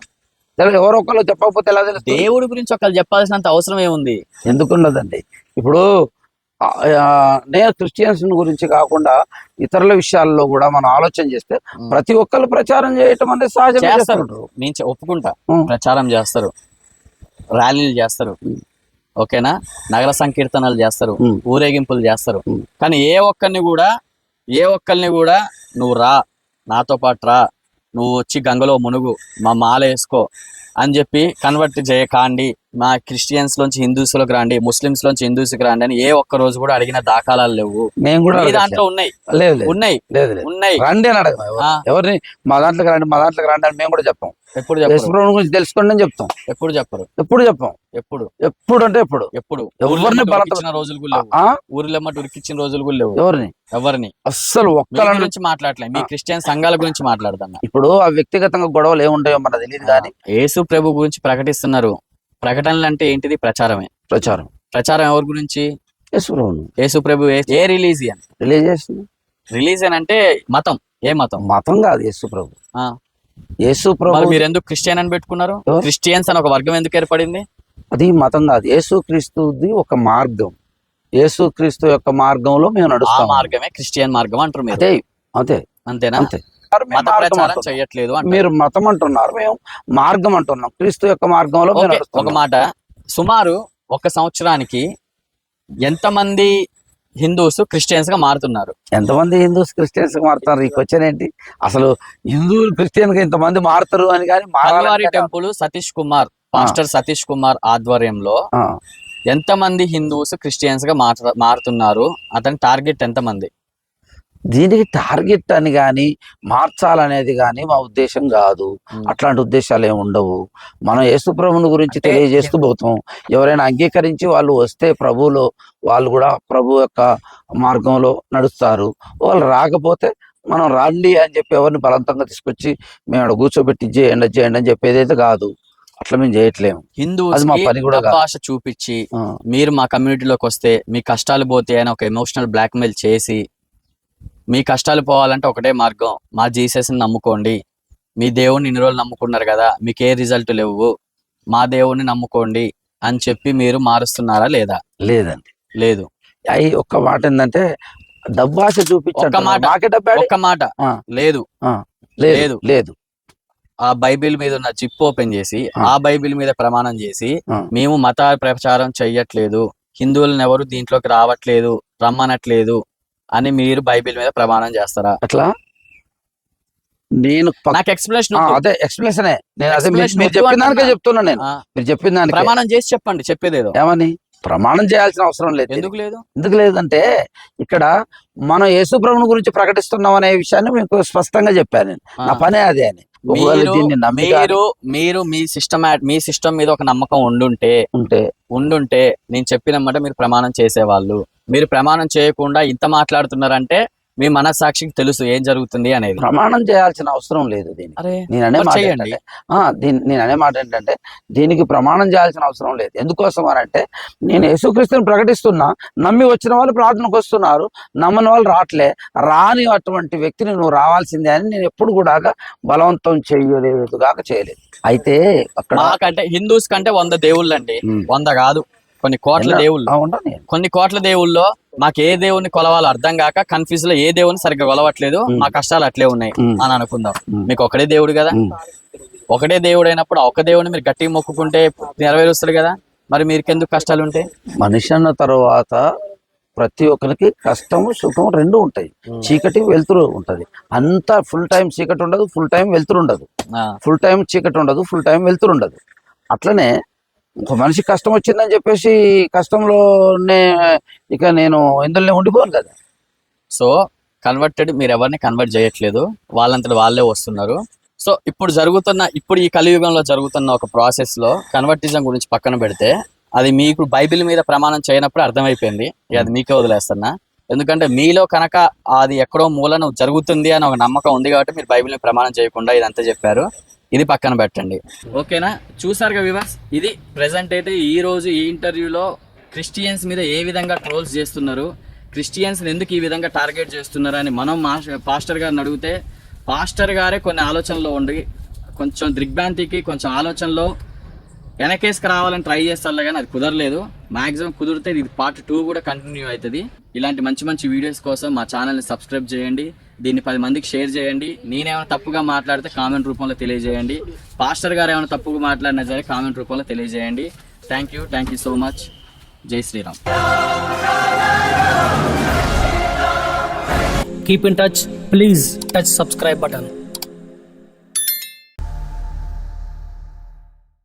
S2: ఎవరో ఒకళ్ళు చెప్పకపోతే ఎలా తెలుసు?
S1: దేవుడి గురించి ఒకళ్ళు చెప్పాల్సినంత అవసరం ఏముంది?
S2: ఎందుకున్నదండి. ఇప్పుడు నేను క్రిస్టియన్స్ గురించి కాకుండా ఇతరుల విషయాల్లో కూడా మనం ఆలోచన చేస్తే ప్రతి ఒక్కరు ప్రచారం చేయటం అనేది సహజం.
S1: నేను ఒప్పుకుంటా, ప్రచారం చేస్తారు, ర్యాలీలు చేస్తారు, ఓకేనా, నగర సంకీర్తనలు చేస్తారు, ఊరేగింపులు చేస్తారు. కానీ ఏ ఒక్కరిని కూడా నువ్వు రా, నాతో పాటు రా, నువ్వు వచ్చి గంగలో మునుగు, మా మాల వేసుకో అని చెప్పి కన్వర్ట్ చేయకండి, మా క్రిస్టియన్స్ లోంచి హిందూస్ లోకి రండి, ముస్లిమ్స్ లోంచి హిందూస్ కి రండి అని ఏ ఒక్క రోజు కూడా అడిగిన దాఖలాలు లేవు.
S2: నేను కూడా
S1: మీ దాంట్లో ఉన్నాయి
S2: లేదు లేదు
S1: ఉన్నాయి
S2: లేదు లేదు
S1: ఉన్నాయి.
S2: రండి అని అడగ ఎవరిని మా దాంట్లోకి రండి మా దాంట్లోకి రండి అని మేము కూడా చెప్పాం.
S1: ఎప్పుడు
S2: యేసు
S1: చెప్పరు,
S2: ప్రభువుని గురించి తెలుసుకోండి అని చెప్తాం.
S1: ఎప్పుడు చెప్పరు,
S2: ఎప్పుడు చెప్పాం.
S1: ఎప్పుడు
S2: ఎప్పుడు అంటే ఎప్పుడు
S1: ఎప్పుడు
S2: ఎవరిని
S1: బలపరిచిన రోజులు కూడా లేవు,
S2: ఆ?
S1: ఊరిలో మటు ఉరికిచ్చిన రోజులు కూడా లేవు.
S2: ఎవరిని
S1: ఎవరిని
S2: అస్సలు
S1: మీ
S2: ఒక్కళ్ళ
S1: గురించి మాట్లాడలే, మీ క్రిస్టియన్ సంఘాల గురించి మాట్లాడుతున్నా.
S2: ఇప్పుడు ఆ వ్యక్తిగతంగా గొడవలు ఏముంటాయో మనకు తెలియదు కానీ
S1: యేసు ప్రభు గురించి ప్రకటిస్తున్నారు. ప్రకటనలు అంటే ఏంటిది? ప్రచారమే. ప్రచారం ఎవరి గురించి?
S2: యేసు ప్రభువును.
S1: యేసు ప్రభు ఏ రిలీజియన్? రిలీజియన్ అంటే మతం. ఏ మతం?
S2: మతం కాదు యేసు ప్రభు.
S1: ఆ.
S2: యేసు
S1: మరి
S2: ప్రభు
S1: మీరు ఎందుకు క్రిస్టియన్ అని పెట్టుకున్నారు? క్రిస్టియన్స్ అని ఒక వర్గం ఎందుకు ఏర్పడింది?
S2: అది మతం కాదు, యేసు క్రీస్తుది ఒక మార్గం. యేసు క్రీస్తు యొక్క మార్గంలో మేము
S1: ఆ
S2: నడుస్తాం.
S1: మార్గమే క్రిస్టియన్ మార్గం అంటారు మీరు.
S2: అదే అంతే
S1: అంతేనా?
S2: అంతే.
S1: మత ప్రచారం చేయట్లేదు అంటారు.
S2: మీరు మతం అంటున్నారు, మేము మార్గం అంటున్నాం. క్రీస్తు యొక్క మార్గంలో మేము
S1: ఓకే, ఒక
S2: నడుస్తున్నాం.
S1: మాట, సుమారు ఒక సంవత్సరానికి ఎంతమంది హిందూస్ క్రిస్టియన్స్ గా మారుతున్నారు?
S2: ఎంతమంది హిందూస్ క్రిస్టియన్స్ మారుతారు? ఈ క్వశ్చన్ ఏంటి అసలు? హిందువులు క్రిస్టియన్ గా ఇంతమంది మారుతారు అని కానీ
S1: కల్వారి టెంపుల్ సతీష్ కుమార్, పాస్టర్ సతీష్ కుమార్ ఆధ్వర్యంలో ఎంతమంది హిందూస్ క్రిస్టియన్స్ గా మారుతున్నారు? అతని టార్గెట్ ఎంతమంది?
S2: దీనికి టార్గెట్ అని కానీ మార్చాలనేది కానీ మా ఉద్దేశం కాదు. అట్లాంటి ఉద్దేశాలు ఏమి ఉండవు. మనం యేసు ప్రభువుని గురించి తెలియజేస్తూ పోతాం. ఎవరైనా అంగీకరించి వాళ్ళు వస్తే ప్రభువులో వాళ్ళు కూడా ప్రభు యొక్క మార్గంలో నడుస్తారు. వాళ్ళు రాకపోతే మనం రండి అని చెప్పి ఎవరిని బలవంతంగా తీసుకొచ్చి మేము అక్కడ కూర్చోబెట్టి చేయండి అని చెప్పేది అయితే కాదు. అట్లా మేము చేయట్లేము.
S1: హిందూస్
S2: మా పని కూడా
S1: భాష చూపించి మీరు మా కమ్యూనిటీలోకి వస్తే మీ కష్టాలు పోతే అని ఒక ఎమోషనల్ బ్లాక్మెయిల్ చేసి, మీ కష్టాలు పోవాలంటే ఒకటే మార్గం, మా జీసస్ని నమ్ముకోండి, మీ దేవుణ్ణి ఇన్ని రోజులు నమ్ముకున్నారు కదా, మీకు ఏ రిజల్ట్ లేవు, మా దేవుణ్ణి నమ్ముకోండి అని చెప్పి మీరు మారుస్తున్నారా లేదా?
S2: లేదండి,
S1: లేదు.
S2: అయి ఒక్క మాట ఏంటంటే డబ్బు ఆశ చూపించారు.
S1: ఒక్క మాట లేదు
S2: లేదు లేదు.
S1: ఆ బైబిల్ మీద ఉన్న జిప్ ఓపెన్ చేసి ఆ బైబిల్ మీద ప్రమాణం చేసి మేము మత ప్రచారం చెయ్యట్లేదు, హిందువులను ఎవరు దీంట్లోకి రావట్లేదు, రమ్మనట్లేదు అని మీరు బైబిల్ మీద ప్రమాణం చేస్తారా?
S2: అట్లా నేను
S1: నాకు ఎక్స్ప్లెనేషన్
S2: అదే ఎక్స్ప్లెనేషన్ మీరు చెప్పిన దానికే చెప్తున్నా. నేను మీరు చెప్పిన దానికి
S1: ప్రమాణం చేసి చెప్పండి. చెప్పేదేదో
S2: ఏమని ప్రమాణం చేయాల్సిన అవసరం లేదు. ఎందుకు లేదంటే ఇక్కడ మనం యేసు ప్రభువుని గురించి ప్రకటిస్తున్నాం అనే విషయాన్ని మీకు స్పష్టంగా చెప్పాను. నా పనే అదే అని.
S1: మీరు మీ సిస్టమ్ మీద ఒక నమ్మకం ఉండుంటే నేను చెప్పినమాట మీరు ప్రమాణం చేసేవాళ్ళు. మీరు ప్రమాణం చేయకుండా ఇంత మాట్లాడుతున్నారంటే మీ మనస్సాక్షికి తెలుసు ఏం జరుగుతుంది అనేది. ప్రమాణం చేయాల్సిన అవసరం లేదు. నేను అనే మాట ఏంటంటే దీనికి ప్రమాణం చేయాల్సిన అవసరం లేదు. ఎందుకోసం అంటే నేను యేసుక్రీస్తుని ప్రకటిస్తున్నా, నమ్మి వచ్చిన వాళ్ళు ప్రార్థనకు వస్తున్నారు, నమ్మని వాళ్ళు రావట్లే. రాని అటువంటి వ్యక్తిని నువ్వు రావాల్సిందే అని నేను ఎప్పుడు కూడా బలవంతం చేయలేదు. అయితే మాకంటే హిందూస్ కంటే 100 దేవుళ్ళు అండి, 100 కాదు, కొన్ని కోట్ల దేవుళ్ళు. కొన్ని కోట్ల దేవుళ్ళలో మాకు ఏ దేవుని కొలవాలో అర్థం కాక కన్ఫ్యూజ్ లో ఏ దేవుని సరిగ్గా కొలవట్లేదు, మా కష్టాలు అట్లే ఉన్నాయి అని అనుకుందాం. మీకు ఒకటే దేవుడు కదా, ఒకటే దేవుడు అయినప్పుడు ఒక దేవుని మీరు గట్టిగా మొక్కుకుంటే నెరవేరుస్తాడు కదా, మరి మీకెందుకు కష్టాలు ఉంటాయి?
S2: మనిషి అన్న తర్వాత ప్రతి ఒక్కరికి కష్టము సుఖం రెండు ఉంటాయి. చీకటి వెలుతురు ఉంటది. అంతా ఫుల్ టైం చీకటి ఉండదు, ఫుల్ టైం వెలుతురు ఉండదు. ఫుల్ టైం చీకటి ఉండదు, ఫుల్ టైం వెలుతురు ఉండదు. అట్లనే ఒక మనిషి కష్టం వచ్చిందని చెప్పేసి కష్టంలోనే ఇక నేను ఇందులోనే ఉండిపోను కదా.
S1: సో కన్వర్టెడ్ మీరు ఎవరిని కన్వర్ట్ చేయట్లేదు, వాళ్ళంతటి వాళ్ళే వస్తున్నారు. సో ఇప్పుడు ఈ కలియుగంలో జరుగుతున్న ఒక ప్రాసెస్ లో కన్వర్టిజం గురించి పక్కన పెడితే అది మీకు బైబిల్ మీద ప్రమాణం చేయనప్పుడు అర్థమైపోయింది. అది మీకే వదిలేస్తున్నా. ఎందుకంటే మీలో కనుక అది ఎక్కడో మూలను జరుగుతుంది అని ఒక నమ్మకం ఉంది కాబట్టి మీరు బైబిల్ మీద ప్రమాణం చేయకుండా ఇదంతా చెప్పారు. ఇది పక్కన పెట్టండి, ఓకేనా? చూసారుగా వ్యూవర్స్, ఇది ప్రెసెంట్ అయితే ఈ రోజు ఈ ఇంటర్వ్యూలో క్రిస్టియన్స్ మీద ఏ విధంగా ట్రోల్స్ చేస్తున్నారు, క్రిస్టియన్స్ ఎందుకు ఈ విధంగా టార్గెట్ చేస్తున్నారు అని మనం పాస్టర్ గారిని అడిగితే పాస్టర్ గారే కొన్ని ఆలోచనలో ఉండి కొంచెం దిగ్భ్రాంతికి కొంచెం ఆలోచనలో వెనకేసుకు రావాలని ట్రై చేస్తారు కానీ అది కుదరలేదు. మాక్సిమం కుదిరితే ఇది పార్ట్ 2 కూడా కంటిన్యూ అవుతుంది. ఇలాంటి మంచి మంచి వీడియోస్ కోసం మా ఛానల్ని సబ్స్క్రైబ్ చేయండి, దీన్ని 10 మందికి షేర్ చేయండి. నేనేమైనా తప్పుగా మాట్లాడితే కామెంట్ రూపంలో తెలియజేయండి, పాస్టర్ గారు ఏమైనా తప్పుగా మాట్లాడినా సరే కామెంట్ రూపంలో తెలియజేయండి. Thank you so much. జై Sriram.
S3: Keep in touch. Please touch subscribe button.